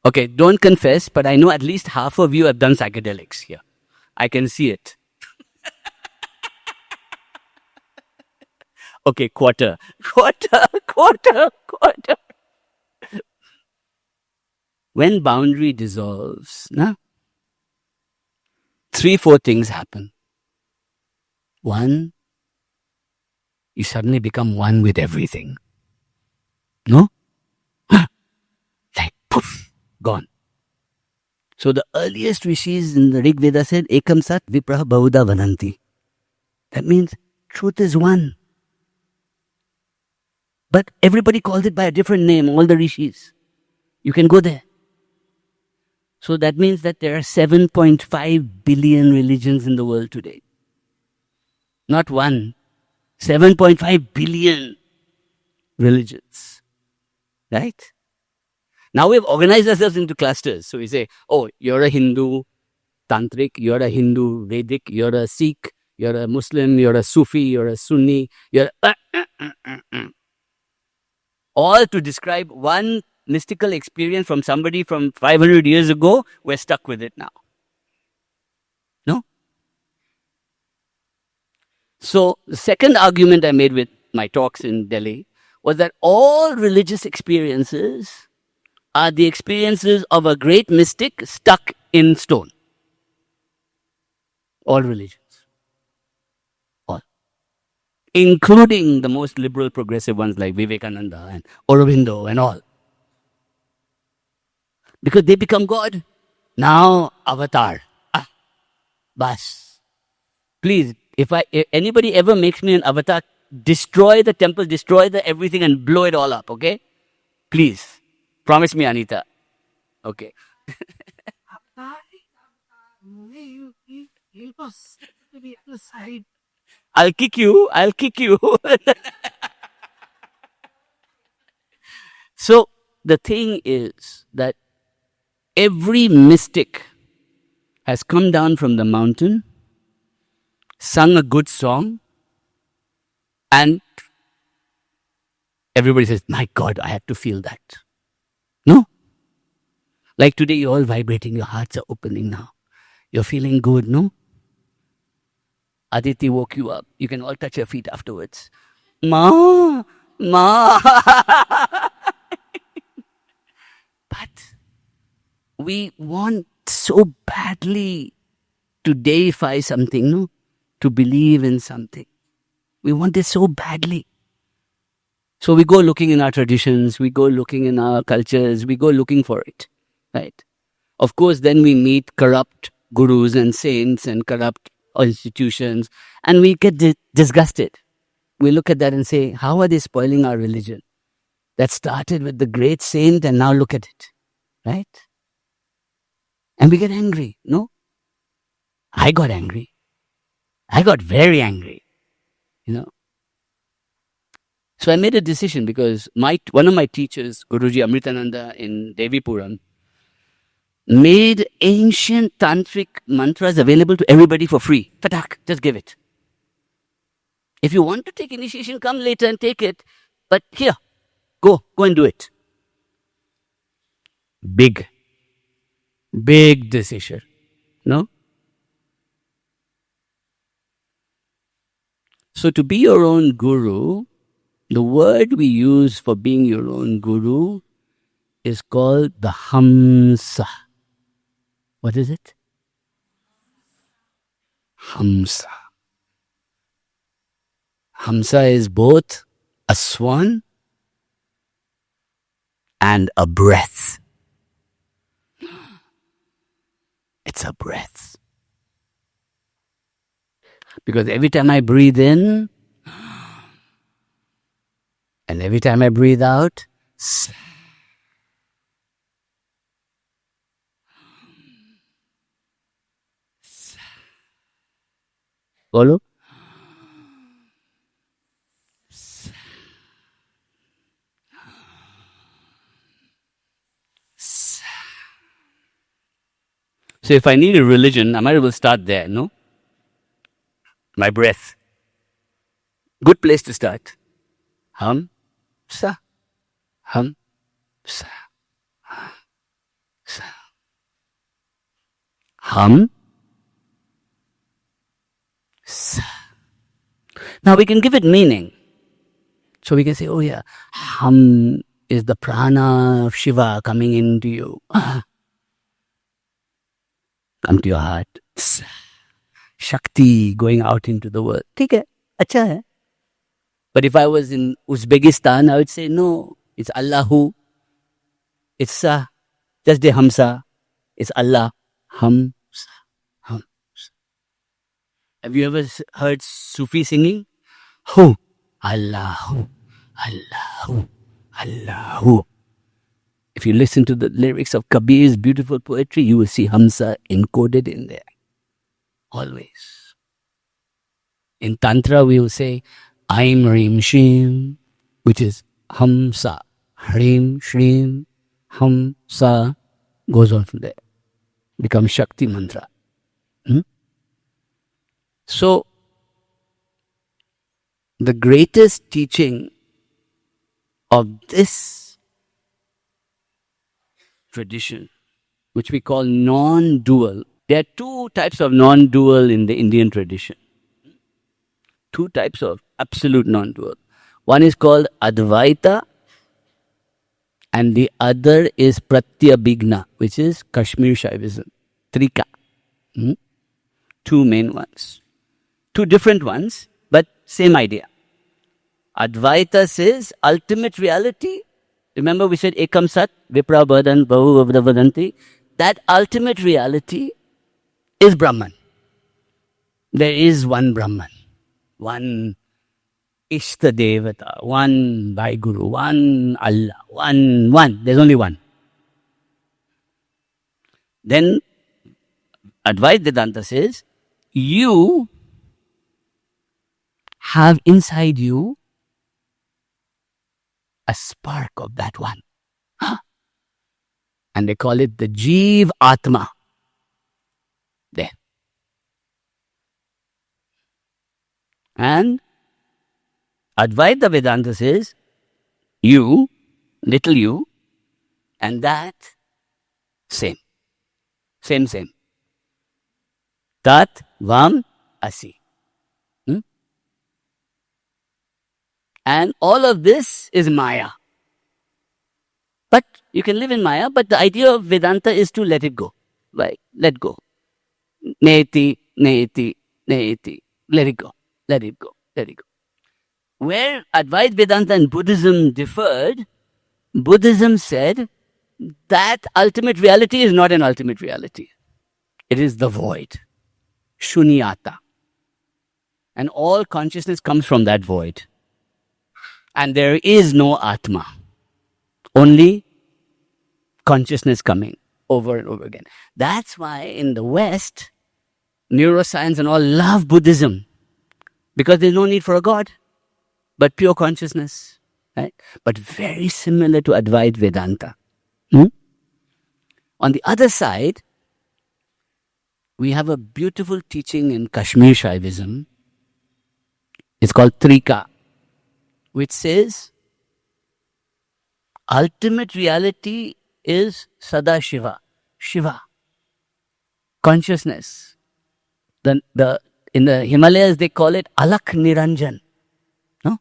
Okay, don't confess, but I know at least half of you have done psychedelics here. I can see it. Okay, quarter. When boundary dissolves, 3-4 things happen. One, you suddenly become one with everything. No? Like poof, gone. So the earliest rishis in the Rig Veda said, Ekam Sat Vipraha Bahuda Vananti. That means truth is one. But everybody calls it by a different name, all the rishis. You can go there. So that means that there are 7.5 billion religions in the world today. Not one. 7.5 billion religions. Right? Now we've organized ourselves into clusters. So we say, oh, you're a Hindu Tantric, you're a Hindu Vedic, you're a Sikh, you're a Muslim, you're a Sufi, you're a Sunni, you're all to describe one mystical experience from somebody from 500 years ago. We're stuck with it now. No? So the second argument I made with my talks in Delhi was that all religious experiences are the experiences of a great mystic stuck in stone. All religions. All. Including the most liberal progressive ones like Vivekananda and Aurobindo and all. Because they become God. Now, avatar. Bas. Please, if anybody ever makes me an avatar, destroy the temple, destroy the everything and blow it all up, okay? Please. Promise me, Anita. Okay. I'll kick you. I'll kick you. So the thing is that every mystic has come down from the mountain, sung a good song, and everybody says, my God, I have to feel that. No? Like today, you're all vibrating, your hearts are opening now. You're feeling good, no? Aditi woke you up. You can all touch your feet afterwards. Ma, ma. But we want so badly to deify something, no? To believe in something. We want it so badly. So we go looking in our traditions, we go looking in our cultures, we go looking for it, right? Of course, then we meet corrupt gurus and saints and corrupt institutions, and we get disgusted. We look at that and say, how are they spoiling our religion? That started with the great saint and now look at it, right? And we get angry, no? I got angry. I got very angry, you know. So I made a decision because one of my teachers, Guruji Amritananda in Devipuram, made ancient tantric mantras available to everybody for free. Patak, just give it. If you want to take initiation, come later and take it. But here, go and do it. Big decision. No? So to be your own guru, the word we use for being your own guru is called the Hamsa. What is it? Hamsa. Hamsa is both a swan and a breath. It's a breath. Because every time I breathe in, and every time I breathe out, follow? So if I need a religion, I might as well start there, no? My breath. Good place to start. Hum, sa, hum, sa, sa. Hum, sa. Now we can give it meaning. So we can say, oh yeah, hum is the prana of Shiva coming into you. Come to your heart. Sa. Shakti going out into the world. ठीक है, अच्छा है. But if I was in Uzbekistan, I would say, no, it's Allahu. It's Sa. Just the Hamsa. It's Allah. Hamsa. Hamsa. Have you ever heard Sufi singing? Hu. Allahu. Allahu. Allahu. If you listen to the lyrics of Kabir's beautiful poetry, you will see Hamsa encoded in there. Always. In Tantra, we will say, Aim Rim Shrim, which is Hamsa. Hrim Shrim, Hamsa, goes on from there. Becomes Shakti mantra. So, the greatest teaching of this tradition, which we call non-dual. There are two types of non-dual in the Indian tradition. Two types of absolute non-dual. One is called Advaita and the other is Pratyabhigna, which is Kashmir shaivism. Trika. Two main ones. Two different ones, but same idea. Advaita says ultimate reality. Remember we said Ekam Sat, Vipra Vadan, Bahu Vadanti. That ultimate reality is Brahman. There is one Brahman. One Ishta Devata, one by Guru, one Allah, one. There's only one. Then Advaita Vedanta says, you have inside you a spark of that one. And they call it the Jeev Atma. There. And Advaita Vedanta says, you, little you, and that, same. Same. Tat Vam Asi. And all of this is Maya. But you can live in Maya, but the idea of Vedanta is to let it go. Like, let go. Neti. Let it go. Where Advaita Vedanta and Buddhism differed, Buddhism said that ultimate reality is not an ultimate reality. It is the void. Shunyata. And all consciousness comes from that void. And there is no Atma. Only consciousness coming over and over again. That's why in the West, neuroscience and all love Buddhism. Because there's no need for a God, but pure consciousness. Right? But very similar to Advaita Vedanta. On the other side, we have a beautiful teaching in Kashmir shaivism. It's called Trika, which says ultimate reality is Sada Shiva. Shiva. Consciousness. In the Himalayas, they call it Alak Niranjan. No?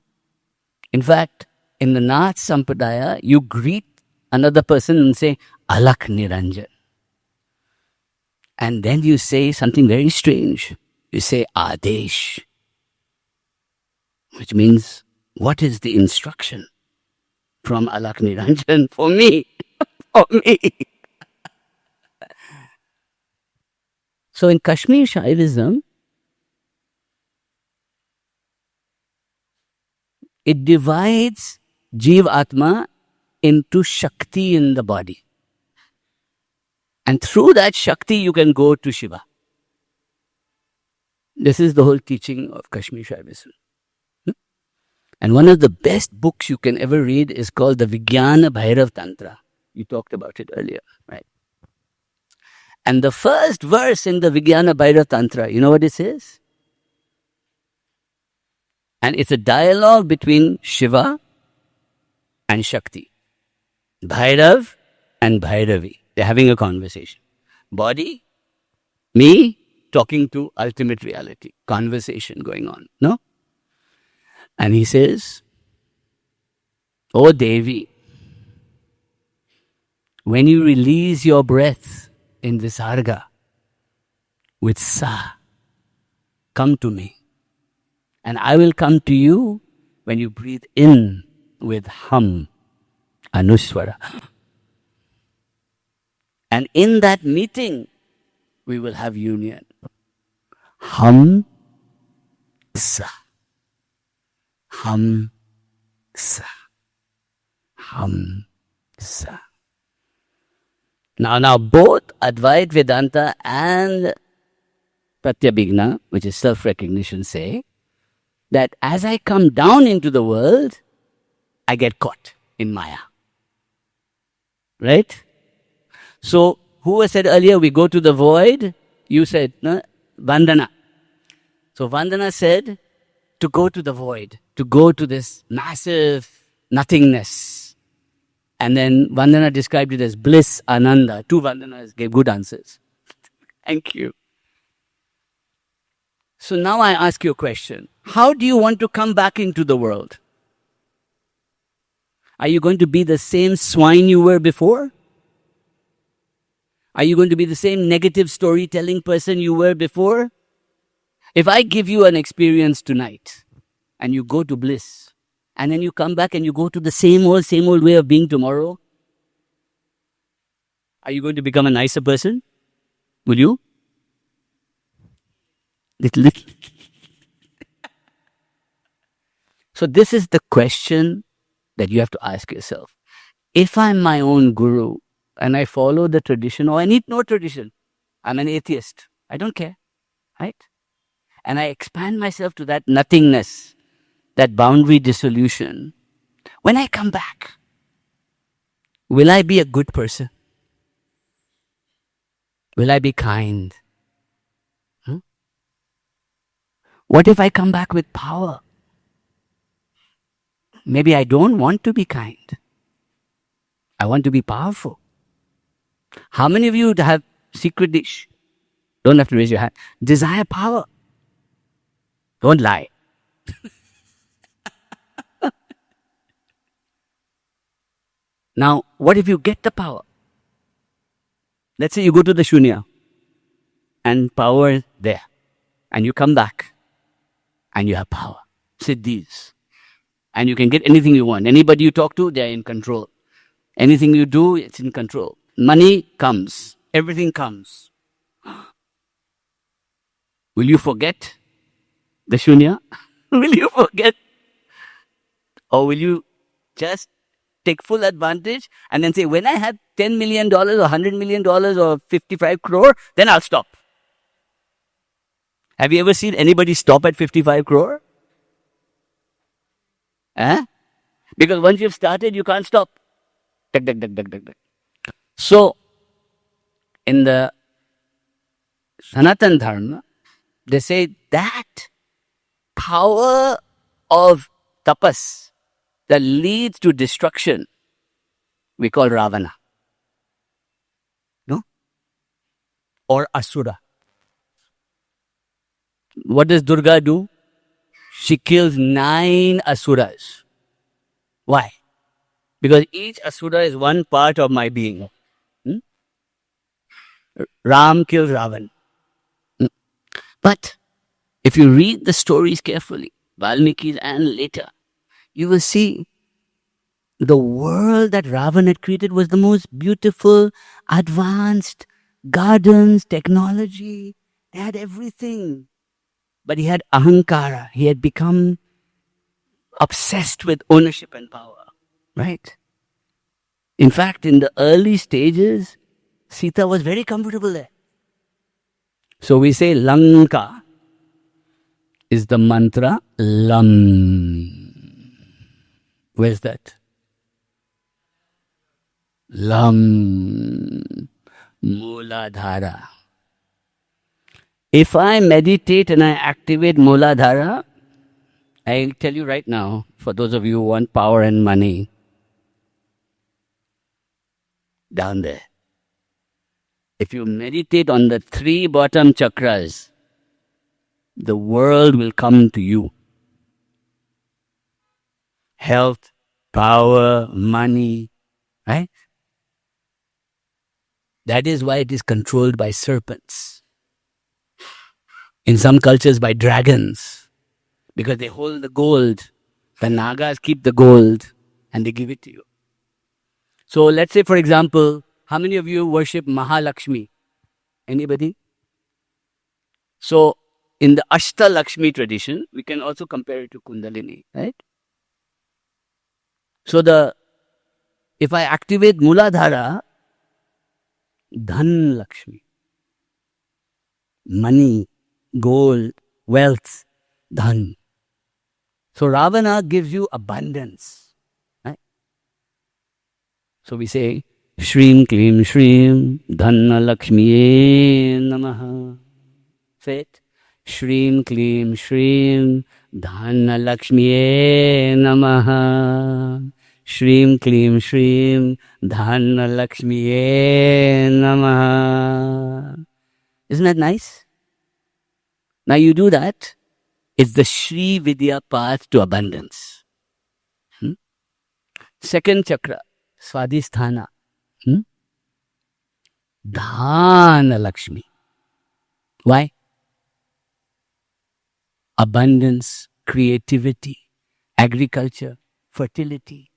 In fact, in the Nath Sampradaya, you greet another person and say Alak Niranjan. And then you say something very strange. You say Adesh. Which means, what is the instruction from Alak Niranjan for me? For me. So in Kashmir Shaivism, it divides Jeev Atma into Shakti in the body. And through that Shakti, you can go to Shiva. This is the whole teaching of Kashmir Shaivism. And one of the best books you can ever read is called the Vijnana Bhairav Tantra. You talked about it earlier, right? And the first verse in the Vijnana Bhairav Tantra, you know what it says? And it's a dialogue between Shiva and Shakti. Bhairav and Bhairavi. They're having a conversation. Body, me, talking to ultimate reality. Conversation going on, no? And he says, "O Devi, when you release your breath in Visarga with Sa, come to me. And I will come to you when you breathe in with Ham, Anuswara. And in that meeting, we will have union. Ham, Sa. Ham, Sa. Ham, Sa." Now both Advaita Vedanta and Pratyabhijna, which is self-recognition, say that as I come down into the world, I get caught in Maya. Right? So, who said earlier we go to the void? You said, no? Vandana. So Vandana said to go to the void, to go to this massive nothingness. And then Vandana described it as bliss, Ananda. Two Vandanas gave good answers. Thank you. So now I ask you a question. How do you want to come back into the world? Are you going to be the same swine you were before? Are you going to be the same negative storytelling person you were before? If I give you an experience tonight and you go to bliss, and then you come back and you go to the same old way of being tomorrow, are you going to become a nicer person? Will you? Little. So this is the question that you have to ask yourself. If I'm my own guru and I follow the tradition, or I need no tradition, I'm an atheist, I don't care, right? And I expand myself to that nothingness, that boundary dissolution. When I come back, will I be a good person? Will I be kind? What if I come back with power? Maybe I don't want to be kind. I want to be powerful. How many of you have secret dish? Don't have to raise your hand. Desire power. Don't lie. Now, what if you get the power? Let's say you go to the Shunya and power is there. And you come back and you have power. Siddhis. And you can get anything you want. Anybody you talk to, they're in control. Anything you do, it's in control. Money comes. Everything comes. Will you forget the Shunya? Will you forget? Or will you just take full advantage and then say, when I have $10 million or $100 million or 55 crore, then I'll stop. Have you ever seen anybody stop at 55 crore? Because once you've started, you can't stop. Duck, duck, duck, duck, duck, duck. So, in the Sanatan Dharma, they say that power of tapas that leads to destruction, we call Ravana. No? Or Asura. What does Durga do? She kills 9 Asuras. Why? Because each Asura is one part of my being. Ram kills Ravan. But if you read the stories carefully, Valmiki and later, you will see the world that Ravan had created was the most beautiful, advanced gardens, technology. They had everything. But he had ahankara. He had become obsessed with ownership and power. Right? In fact, in the early stages, Sita was very comfortable there. So we say Lanka is the mantra Lam. Where's that? Lam. Mooladhara. If I meditate and I activate Mooladhara, I'll tell you right now, for those of you who want power and money, down there. If you meditate on the 3 bottom chakras, the world will come to you. Health, power, money, right? That is why it is controlled by serpents. In some cultures by dragons. Because they hold the gold. The Nagas keep the gold and they give it to you. So let's say, for example, how many of you worship Mahalakshmi? Anybody? So in the Ashta Lakshmi tradition, we can also compare it to Kundalini, right? So if I activate Mooladhara, Dhan Lakshmi, money, gold, wealth, Dhan. So Ravana gives you abundance. Right? So we say, Shrim Klim Shrim Dhanna Lakshmiye Namaha. Say it. Shrim Klim Shrim Dhanna Lakshmiye Namaha. Shrim Klim Shrim Dhanna Lakshmiye Namaha. Isn't that nice? Now you do that. It's the Shri Vidya path to abundance. Second chakra, Swadhisthana. Dhana Lakshmi. Why? Abundance, creativity, agriculture, fertility,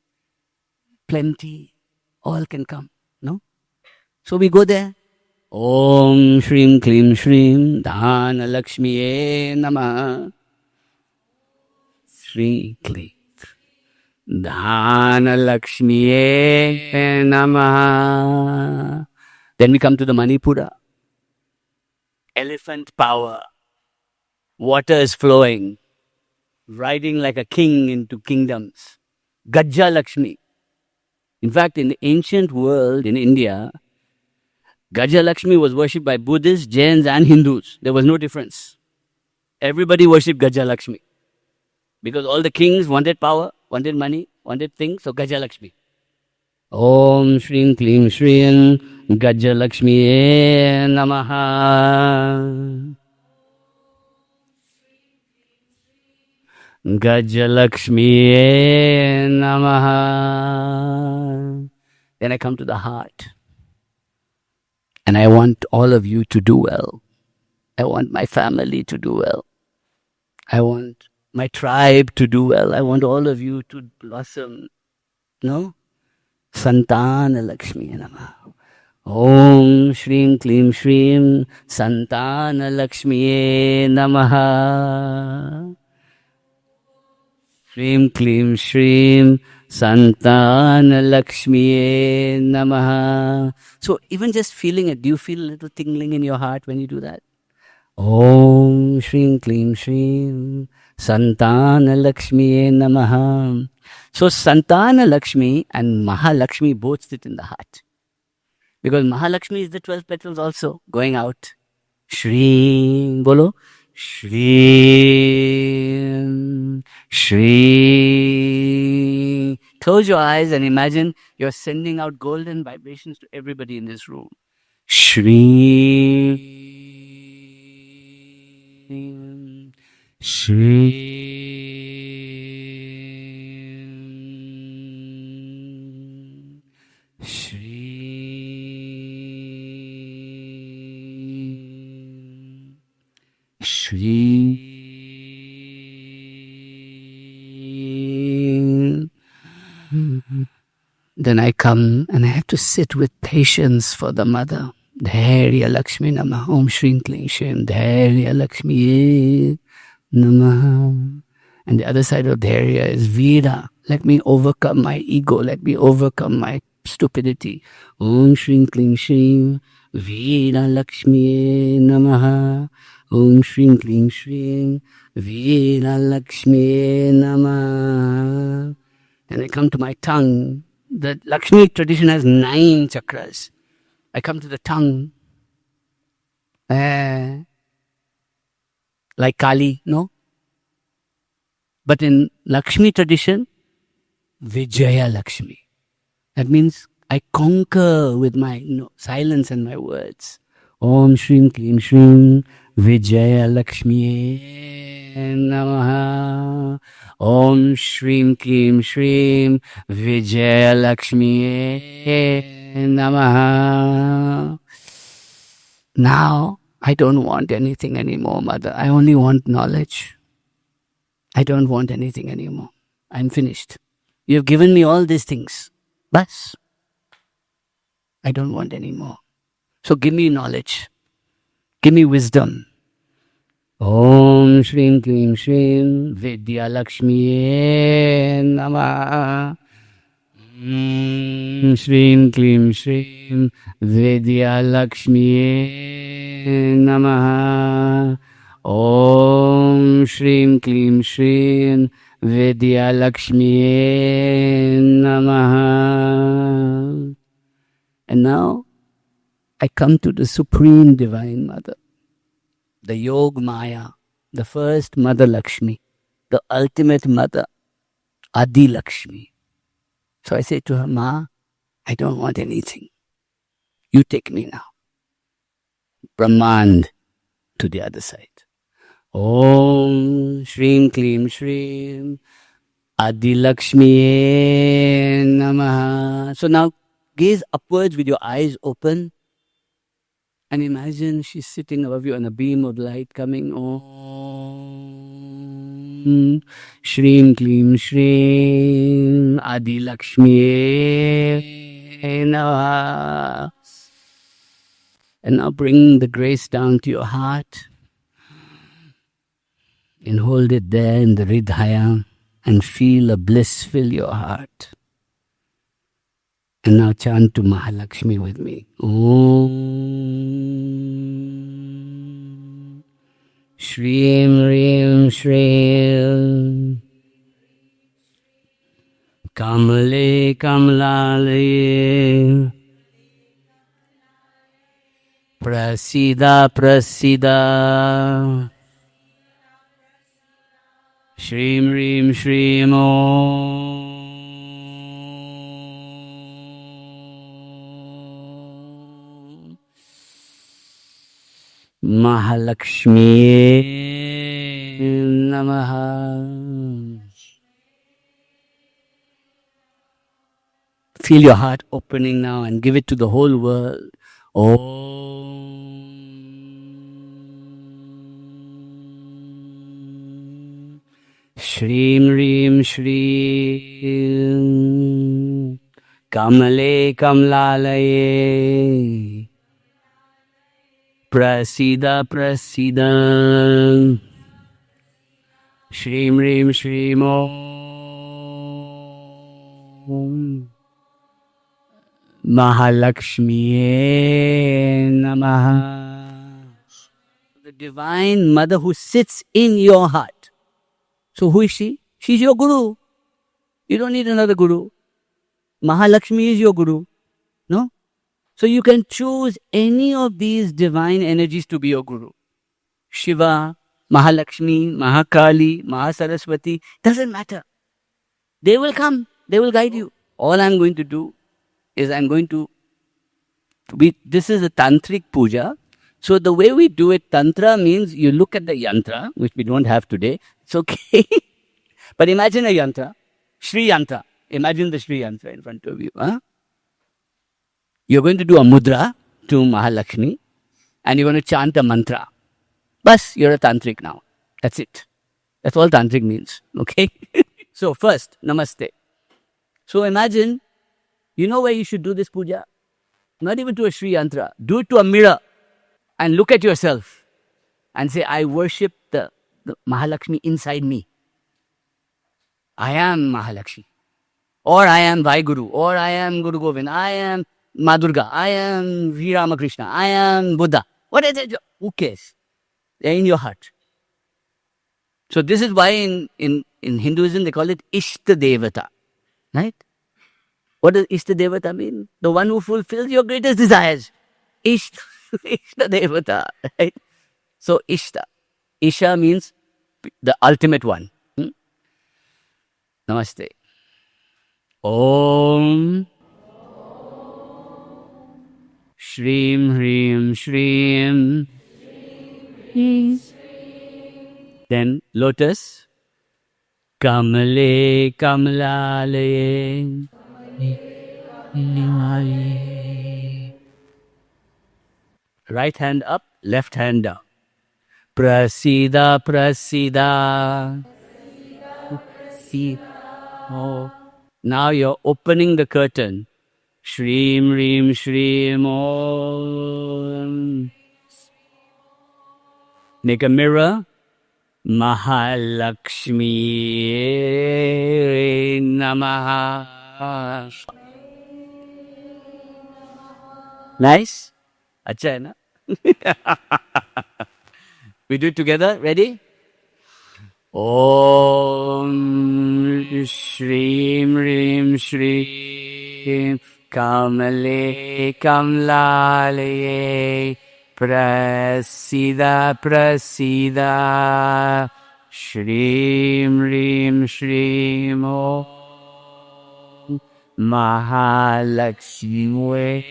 plenty, all can come. No? So we go there. Om Shrim Klim Shrim Dhana Lakshmiye Namah. Shri Kli. Dhana Lakshmiye Namaha. Then we come to the Manipura. Elephant power. Water is flowing. Riding like a king into kingdoms. Gajja Lakshmi. In fact, in the ancient world in India, Gajja Lakshmi was worshipped by Buddhists, Jains and Hindus. There was no difference. Everybody worshipped Gajja Lakshmi. Because all the kings wanted power, wanted money, wanted things. So Gajja Lakshmi. Om Shrim Klim Shrim Gajja Lakshmi Namaha. Gajja Lakshmi Namaha. Then I come to the heart. And I want all of you to do well. I want my family to do well. I want my tribe to do well. I want all of you to blossom. No? Santana Lakshmi Namaha. Om Shrim Klim Shrim Santana Lakshmi Namaha. Shrim Klim Shrim Santana Lakshmi Namaha. So even just feeling it, do you feel a little tingling in your heart when you do that? Om Shrim Klim Shrim Santana Lakshmi Namaha. So Santana Lakshmi and Mahalakshmi both sit in the heart. Because Mahalakshmi is the 12 petals also going out. Shri, bolo. Shri, Shri. Close your eyes and imagine you're sending out golden vibrations to everybody in this room. Shri, Shri, Shri, Shri. Then I come and I have to sit with patience for the mother. Dhairya Lakshmi Namaha. Om Shri Kling Shrim. Dhairya Lakshmi Namaha. And the other side of Dhairya is Veera. Let me overcome my ego. Let me overcome my stupidity. Om Shri Kling Shrim. Veera Lakshmi Namaha. Om Shri Kling Shrim. Veera Lakshmi Namaha. Then I come to my tongue. The Lakshmi tradition has 9 chakras. I come to the tongue. Like Kali, no? But in Lakshmi tradition, Vijaya Lakshmi. That means I conquer with my silence and my words. Om Shrim Klim Shrim Vijaya Lakshmi Namaha. Om Shrim Klim Shrim Vijaya Lakshmi Namaha. Now, I don't want anything anymore, Mother. I only want knowledge. I don't want anything anymore. I'm finished. You have given me all these things. Bas. I don't want any more. So give me knowledge. Give me wisdom. Om Shrim Klim Shrim Vidya Lakshmi Namaha. Shrim Klim Shrim Vidya Lakshmi Namaha. Om Shrim Klim Shrim Vidya Lakshmi Namaha. And now I come to the Supreme Divine Mother, the Yog Maya, the first Mother Lakshmi, the ultimate Mother, Adi Lakshmi. So I say to her, Ma, I don't want anything. You take me now. Brahmand to the other side. Om Shrim Klim Shrim Adi Lakshmi Namaha. So now gaze upwards with your eyes open and imagine she's sitting above you on a beam of light coming. Om Shrim Klim Shrim Adi Lakshmi Namaha. And now bring the grace down to your heart and hold it there in the Hridaya. and feel a bliss fill your heart. And now chant to Mahalakshmi with me. Om Shreem Reem Shreem Kamale Kamlale Prasida Prasida Shreem Reem Shreem Om Mahalakshmi Namaha. Feel your heart opening now and give it to the whole world. Om Shreem Reem Shreem Kamale Kamlalaye Prasida Prasida Shreem Reem Shreem Om Mahalakshmi Namaha. The Divine Mother who sits in your heart. So who is she? She's your Guru. You don't need another Guru. Mahalakshmi is your Guru. No? So you can choose any of these divine energies to be your Guru. Shiva, Mahalakshmi, Mahakali, Mahasaraswati, doesn't matter. They will come. They will guide you. All I'm going to do is this is a tantric puja. So the way we do it, tantra means you look at the yantra, which we don't have today. It's okay. But imagine a yantra, Shri yantra. Imagine the Shri yantra in front of you. Huh? You're going to do a mudra to Mahalakshmi and you're going to chant a mantra. Bas, you're a tantric now. That's it. That's all tantric means. Okay? So first, namaste. So imagine, you know where you should do this puja? Not even to a Shri yantra. Do it to a mirror and look at yourself and say, I worship the Mahalakshmi inside me. I am Mahalakshmi. Or I am Vaiguru. Or I am Guru Govind. I am Madurga. I am Sri Ramakrishna. I am Buddha. What is it? Who cares? They're in your heart. So this is why in Hinduism they call it Ishta Devata. Right? What does Ishta Devata mean? The one who fulfills your greatest desires. Ishta Devata. Right? So Ishta. Isha means the ultimate one. Namaste. Om Shreem Hreem Shreem. Then lotus. Kamale Kamlalaye. Right hand up, left hand down. Prasida Prasida. Oh. Now you're opening the curtain. Shreem Reem Shreem Om. Make a mirror. Mahalakshmi Namaha. Nice? Acha hai na? We do it together. Ready? Om Shreem Reem Shreem Kamale Kamlalaye Prasida Prasida Shreem Reem Shreem Om Mahalakshmi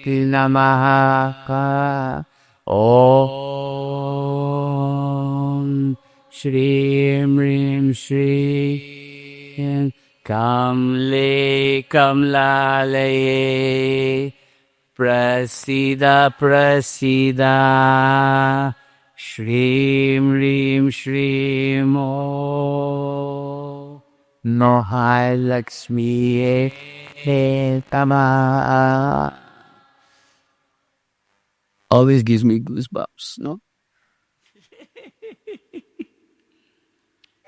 Namaha. Om Shreem Reem Shreem Kamle Kamlalaye Prasida Prasida Shreem Reem Shreem Om Mahalakshmi Namaha. Always gives me goosebumps, no?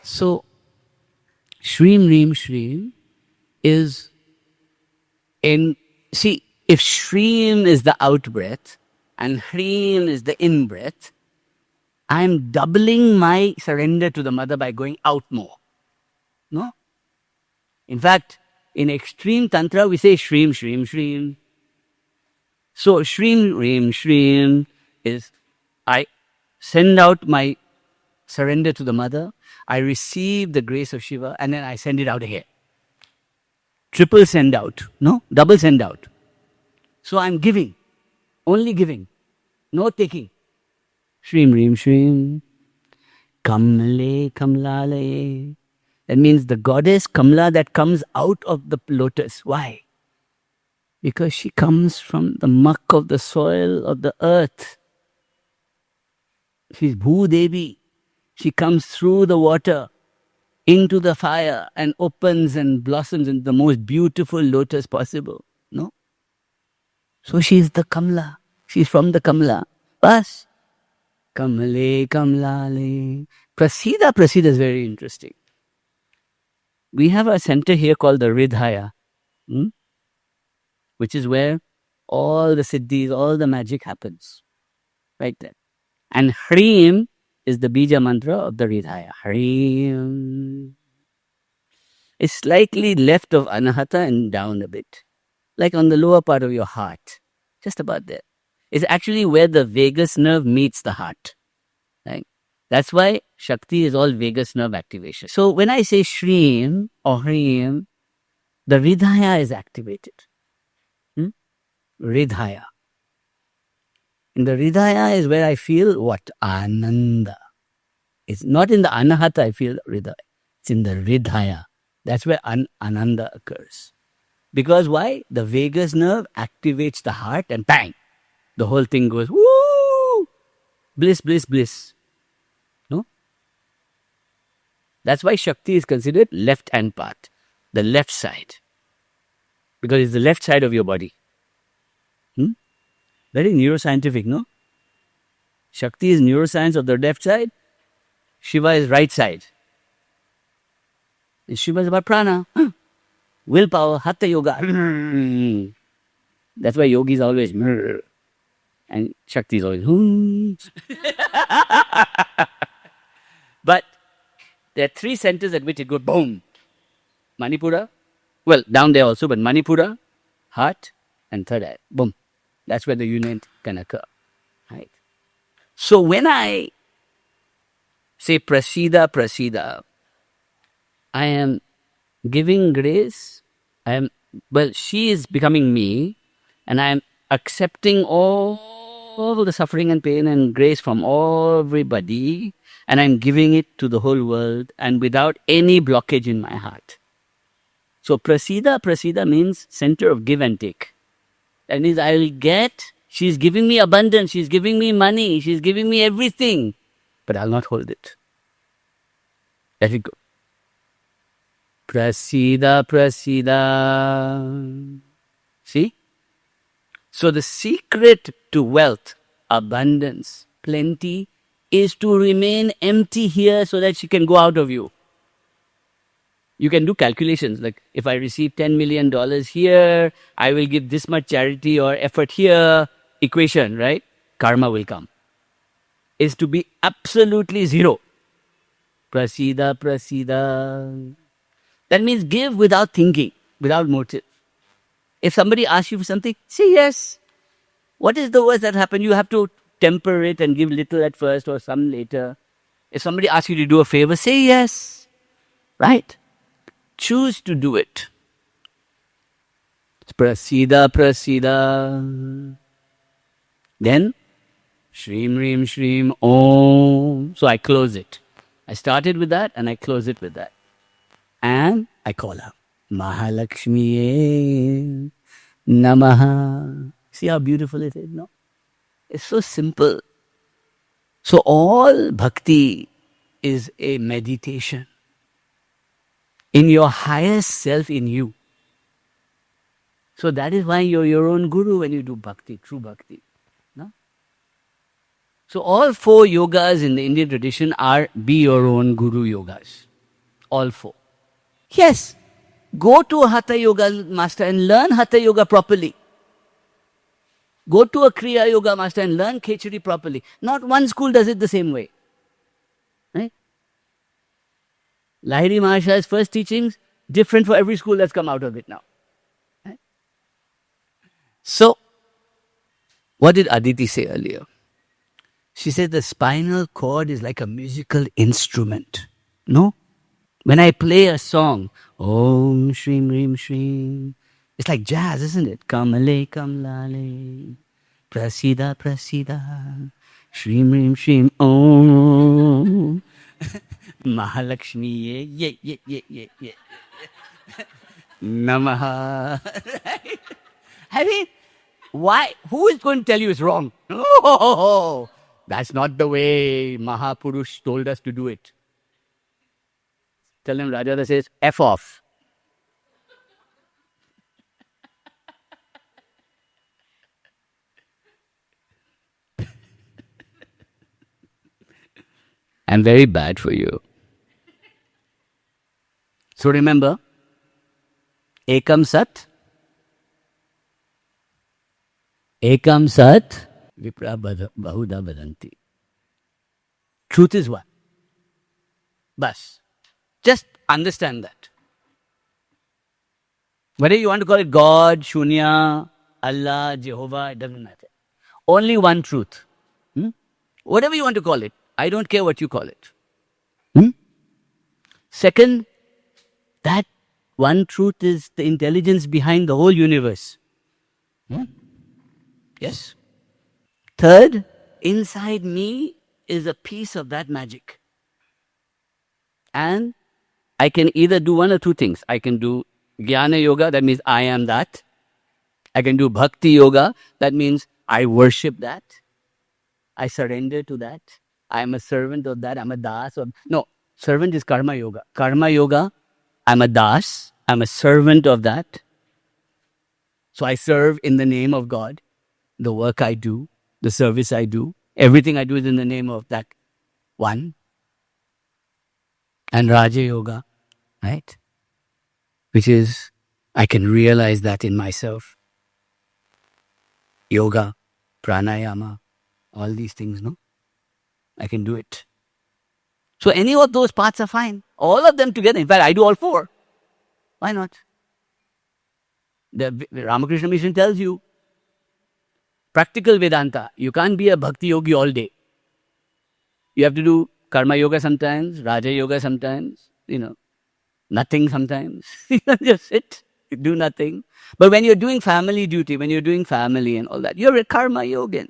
So, Shreem, Reem, Shreem is in, see, if Shreem is the out breath and Hreem is the in breath, I'm doubling my surrender to the mother by going out more. No? In fact, in extreme tantra, we say Shreem, Shreem, Shreem. So Shreem, Reem, Shreem is I send out my surrender to the mother, I receive the grace of Shiva, and then I send it out again. Triple send out, no? Double send out. So I'm giving, only giving, no taking. Shreem, Reem, Shreem. Kamle, Kamlale. That means the goddess Kamla that comes out of the lotus. Why? Because she comes from the muck of the soil of the earth. She's Bhu Devi. She comes through the water into the fire and opens and blossoms in the most beautiful lotus possible. No? So she's the Kamla. She's from the Kamla. Bas. Kamale, Kamlale. Prasida is very interesting. We have a center here called the Hridaya, which is where all the siddhis, all the magic happens. Right there. And Hreem is the bija mantra of the Hridaya. Hreem. It's slightly left of Anahata and down a bit. Like on the lower part of your heart. Just about there. It's actually where the vagus nerve meets the heart. Right? That's why Shakti is all vagus nerve activation. So when I say Shreem or Hreem, the Hridaya is activated. Hridaya. In the Hridaya is where I feel what? Ananda. It's not in the Anahata I feel Hridaya. It's in the Hridaya. That's where Ananda occurs. Because why? The vagus nerve activates the heart and bang! The whole thing goes, woo! Bliss, bliss, bliss. No? That's why Shakti is considered left hand part. The left side. Because it's the left side of your body. Very neuroscientific, no? Shakti is neuroscience of the left side. Shiva is right side. Shiva is about prana. Willpower, hatha yoga. That's why yogi is always and Shakti is always But there are three centers at which it goes boom. Manipura, well, down there also, but Manipura, heart, and third eye. Boom. That's where the union can occur. Right? So when I say Prasida, I am giving grace. She is becoming me, and I am accepting all the suffering and pain and grace from everybody, and I'm giving it to the whole world, and without any blockage in my heart. So Prasida means center of give and take. That means I will get, she's giving me abundance, she's giving me money, she's giving me everything, but I'll not hold it. Let it go. Prasida. See? So the secret to wealth, abundance, plenty, is to remain empty here so that she can go out of you. You can do calculations like if I receive $10 million here, I will give this much charity or effort here. Equation, right? Karma will come. Is to be absolutely zero. Prasida. That means give without thinking, without motive. If somebody asks you for something, say yes. What is the worst that happens? You have to temper it and give little at first or some later. If somebody asks you to do a favor, say yes. Right? Choose to do it. Prasida. Then, Shreem, Reem, Shreem, Om. So I close it. I started with that and I close it with that. And I call her Mahalakshmi Namaha. See how beautiful it is, no? It's so simple. So all bhakti is a meditation in your highest self in you. So that is why you're your own guru when you do bhakti, true bhakti. No? So all 4 yogas in the Indian tradition are be your own guru yogas. All 4. Yes, go to a Hatha Yoga master and learn Hatha Yoga properly. Go to a Kriya Yoga master and learn Khechari properly. Not one school does it the same way. Right? Lahiri Mahashaya's first teachings, different for every school that's come out of it now. Right? So, what did Aditi say earlier? She said the spinal cord is like a musical instrument. No? When I play a song, Om Shrim Rim Shrim, it's like jazz, isn't it? Kamale Kamlale, Prasida Prasida, Shrim Rim Shrim, Om, Mahalakshmi, ye, Namaha. I mean, why? Who is going to tell you it's wrong? Oh, that's not the way Mahapurush told us to do it. Tell him Rajada says, F off. I'm very bad for you. So remember, Ekam Sat, Vipra Bahuda Badanti. Truth is one. Bas. Just understand that. Whether you want to call it God, Shunya, Allah, Jehovah, it doesn't matter. Only one truth. Whatever you want to call it. I don't care what you call it. Second, that one truth is the intelligence behind the whole universe. Yes. Third, inside me is a piece of that magic. And I can either do one or two things. I can do Jnana Yoga, that means I am that. I can do Bhakti Yoga, that means I worship that. I surrender to that. I am a servant of that. I'm a das. No, servant is Karma Yoga. Karma Yoga, I'm a das. I'm a servant of that. So I serve in the name of God. The work I do, the service I do, everything I do is in the name of that one. And Raja Yoga, right? Which is, I can realize that in myself. Yoga, pranayama, all these things, no? I can do it. So any of those parts are fine. All of them together. In fact, I do all four. Why not? The Ramakrishna Mission tells you, practical Vedanta, you can't be a Bhakti Yogi all day. You have to do Karma Yoga sometimes, Raja Yoga sometimes, nothing sometimes. You just sit, you do nothing. But when you're doing family duty, when you're doing family and all that, you're a Karma Yogin.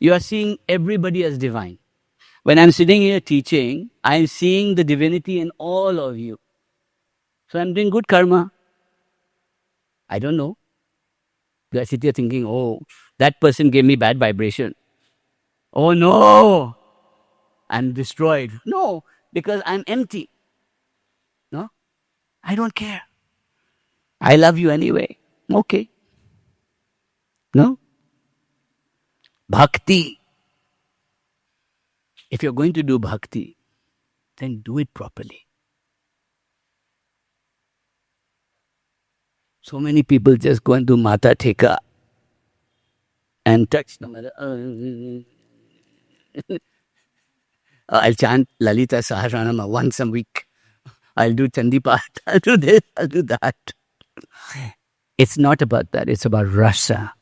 You are seeing everybody as divine. When I'm sitting here teaching, I'm seeing the divinity in all of you. So I'm doing good karma. I don't know. Do I sit here thinking, oh, that person gave me bad vibration. Oh no, I'm destroyed. No, because I'm empty. No, I don't care. I love you anyway. Okay. No? Bhakti. If you're going to do bhakti, then do it properly. So many people just go and do Mata Theka and touch the mother. I'll chant Lalita Sahasranama once a week. I'll do Chandipat. I'll do this. I'll do that. It's not about that. It's about rasa.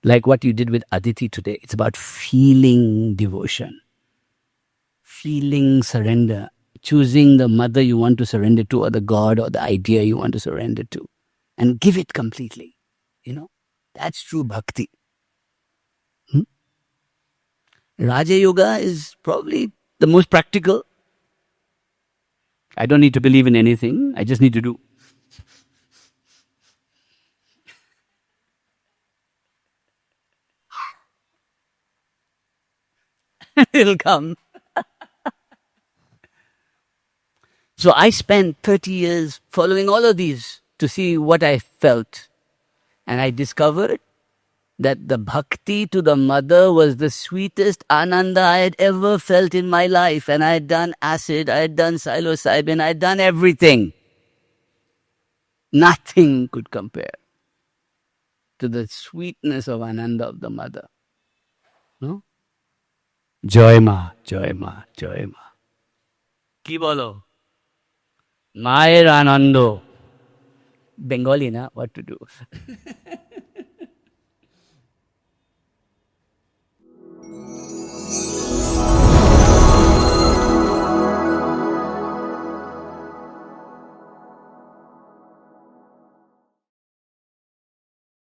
Like what you did with Aditi today. It's about feeling devotion. Feeling surrender. Choosing the mother you want to surrender to or the God or the idea you want to surrender to. And give it completely. That's true bhakti. Raja Yoga is probably the most practical. I don't need to believe in anything. I just need to do. It'll come. So I spent 30 years following all of these to see what I felt. And I discovered that the bhakti to the mother was the sweetest ananda I had ever felt in my life. And I had done acid, I had done psilocybin, I had done everything. Nothing could compare to the sweetness of Ananda of the mother. No? Joy Ma, Joy Ma, Joy Ma. কি বলো? মায়ের আনন্দ। Bengali, na? What to do?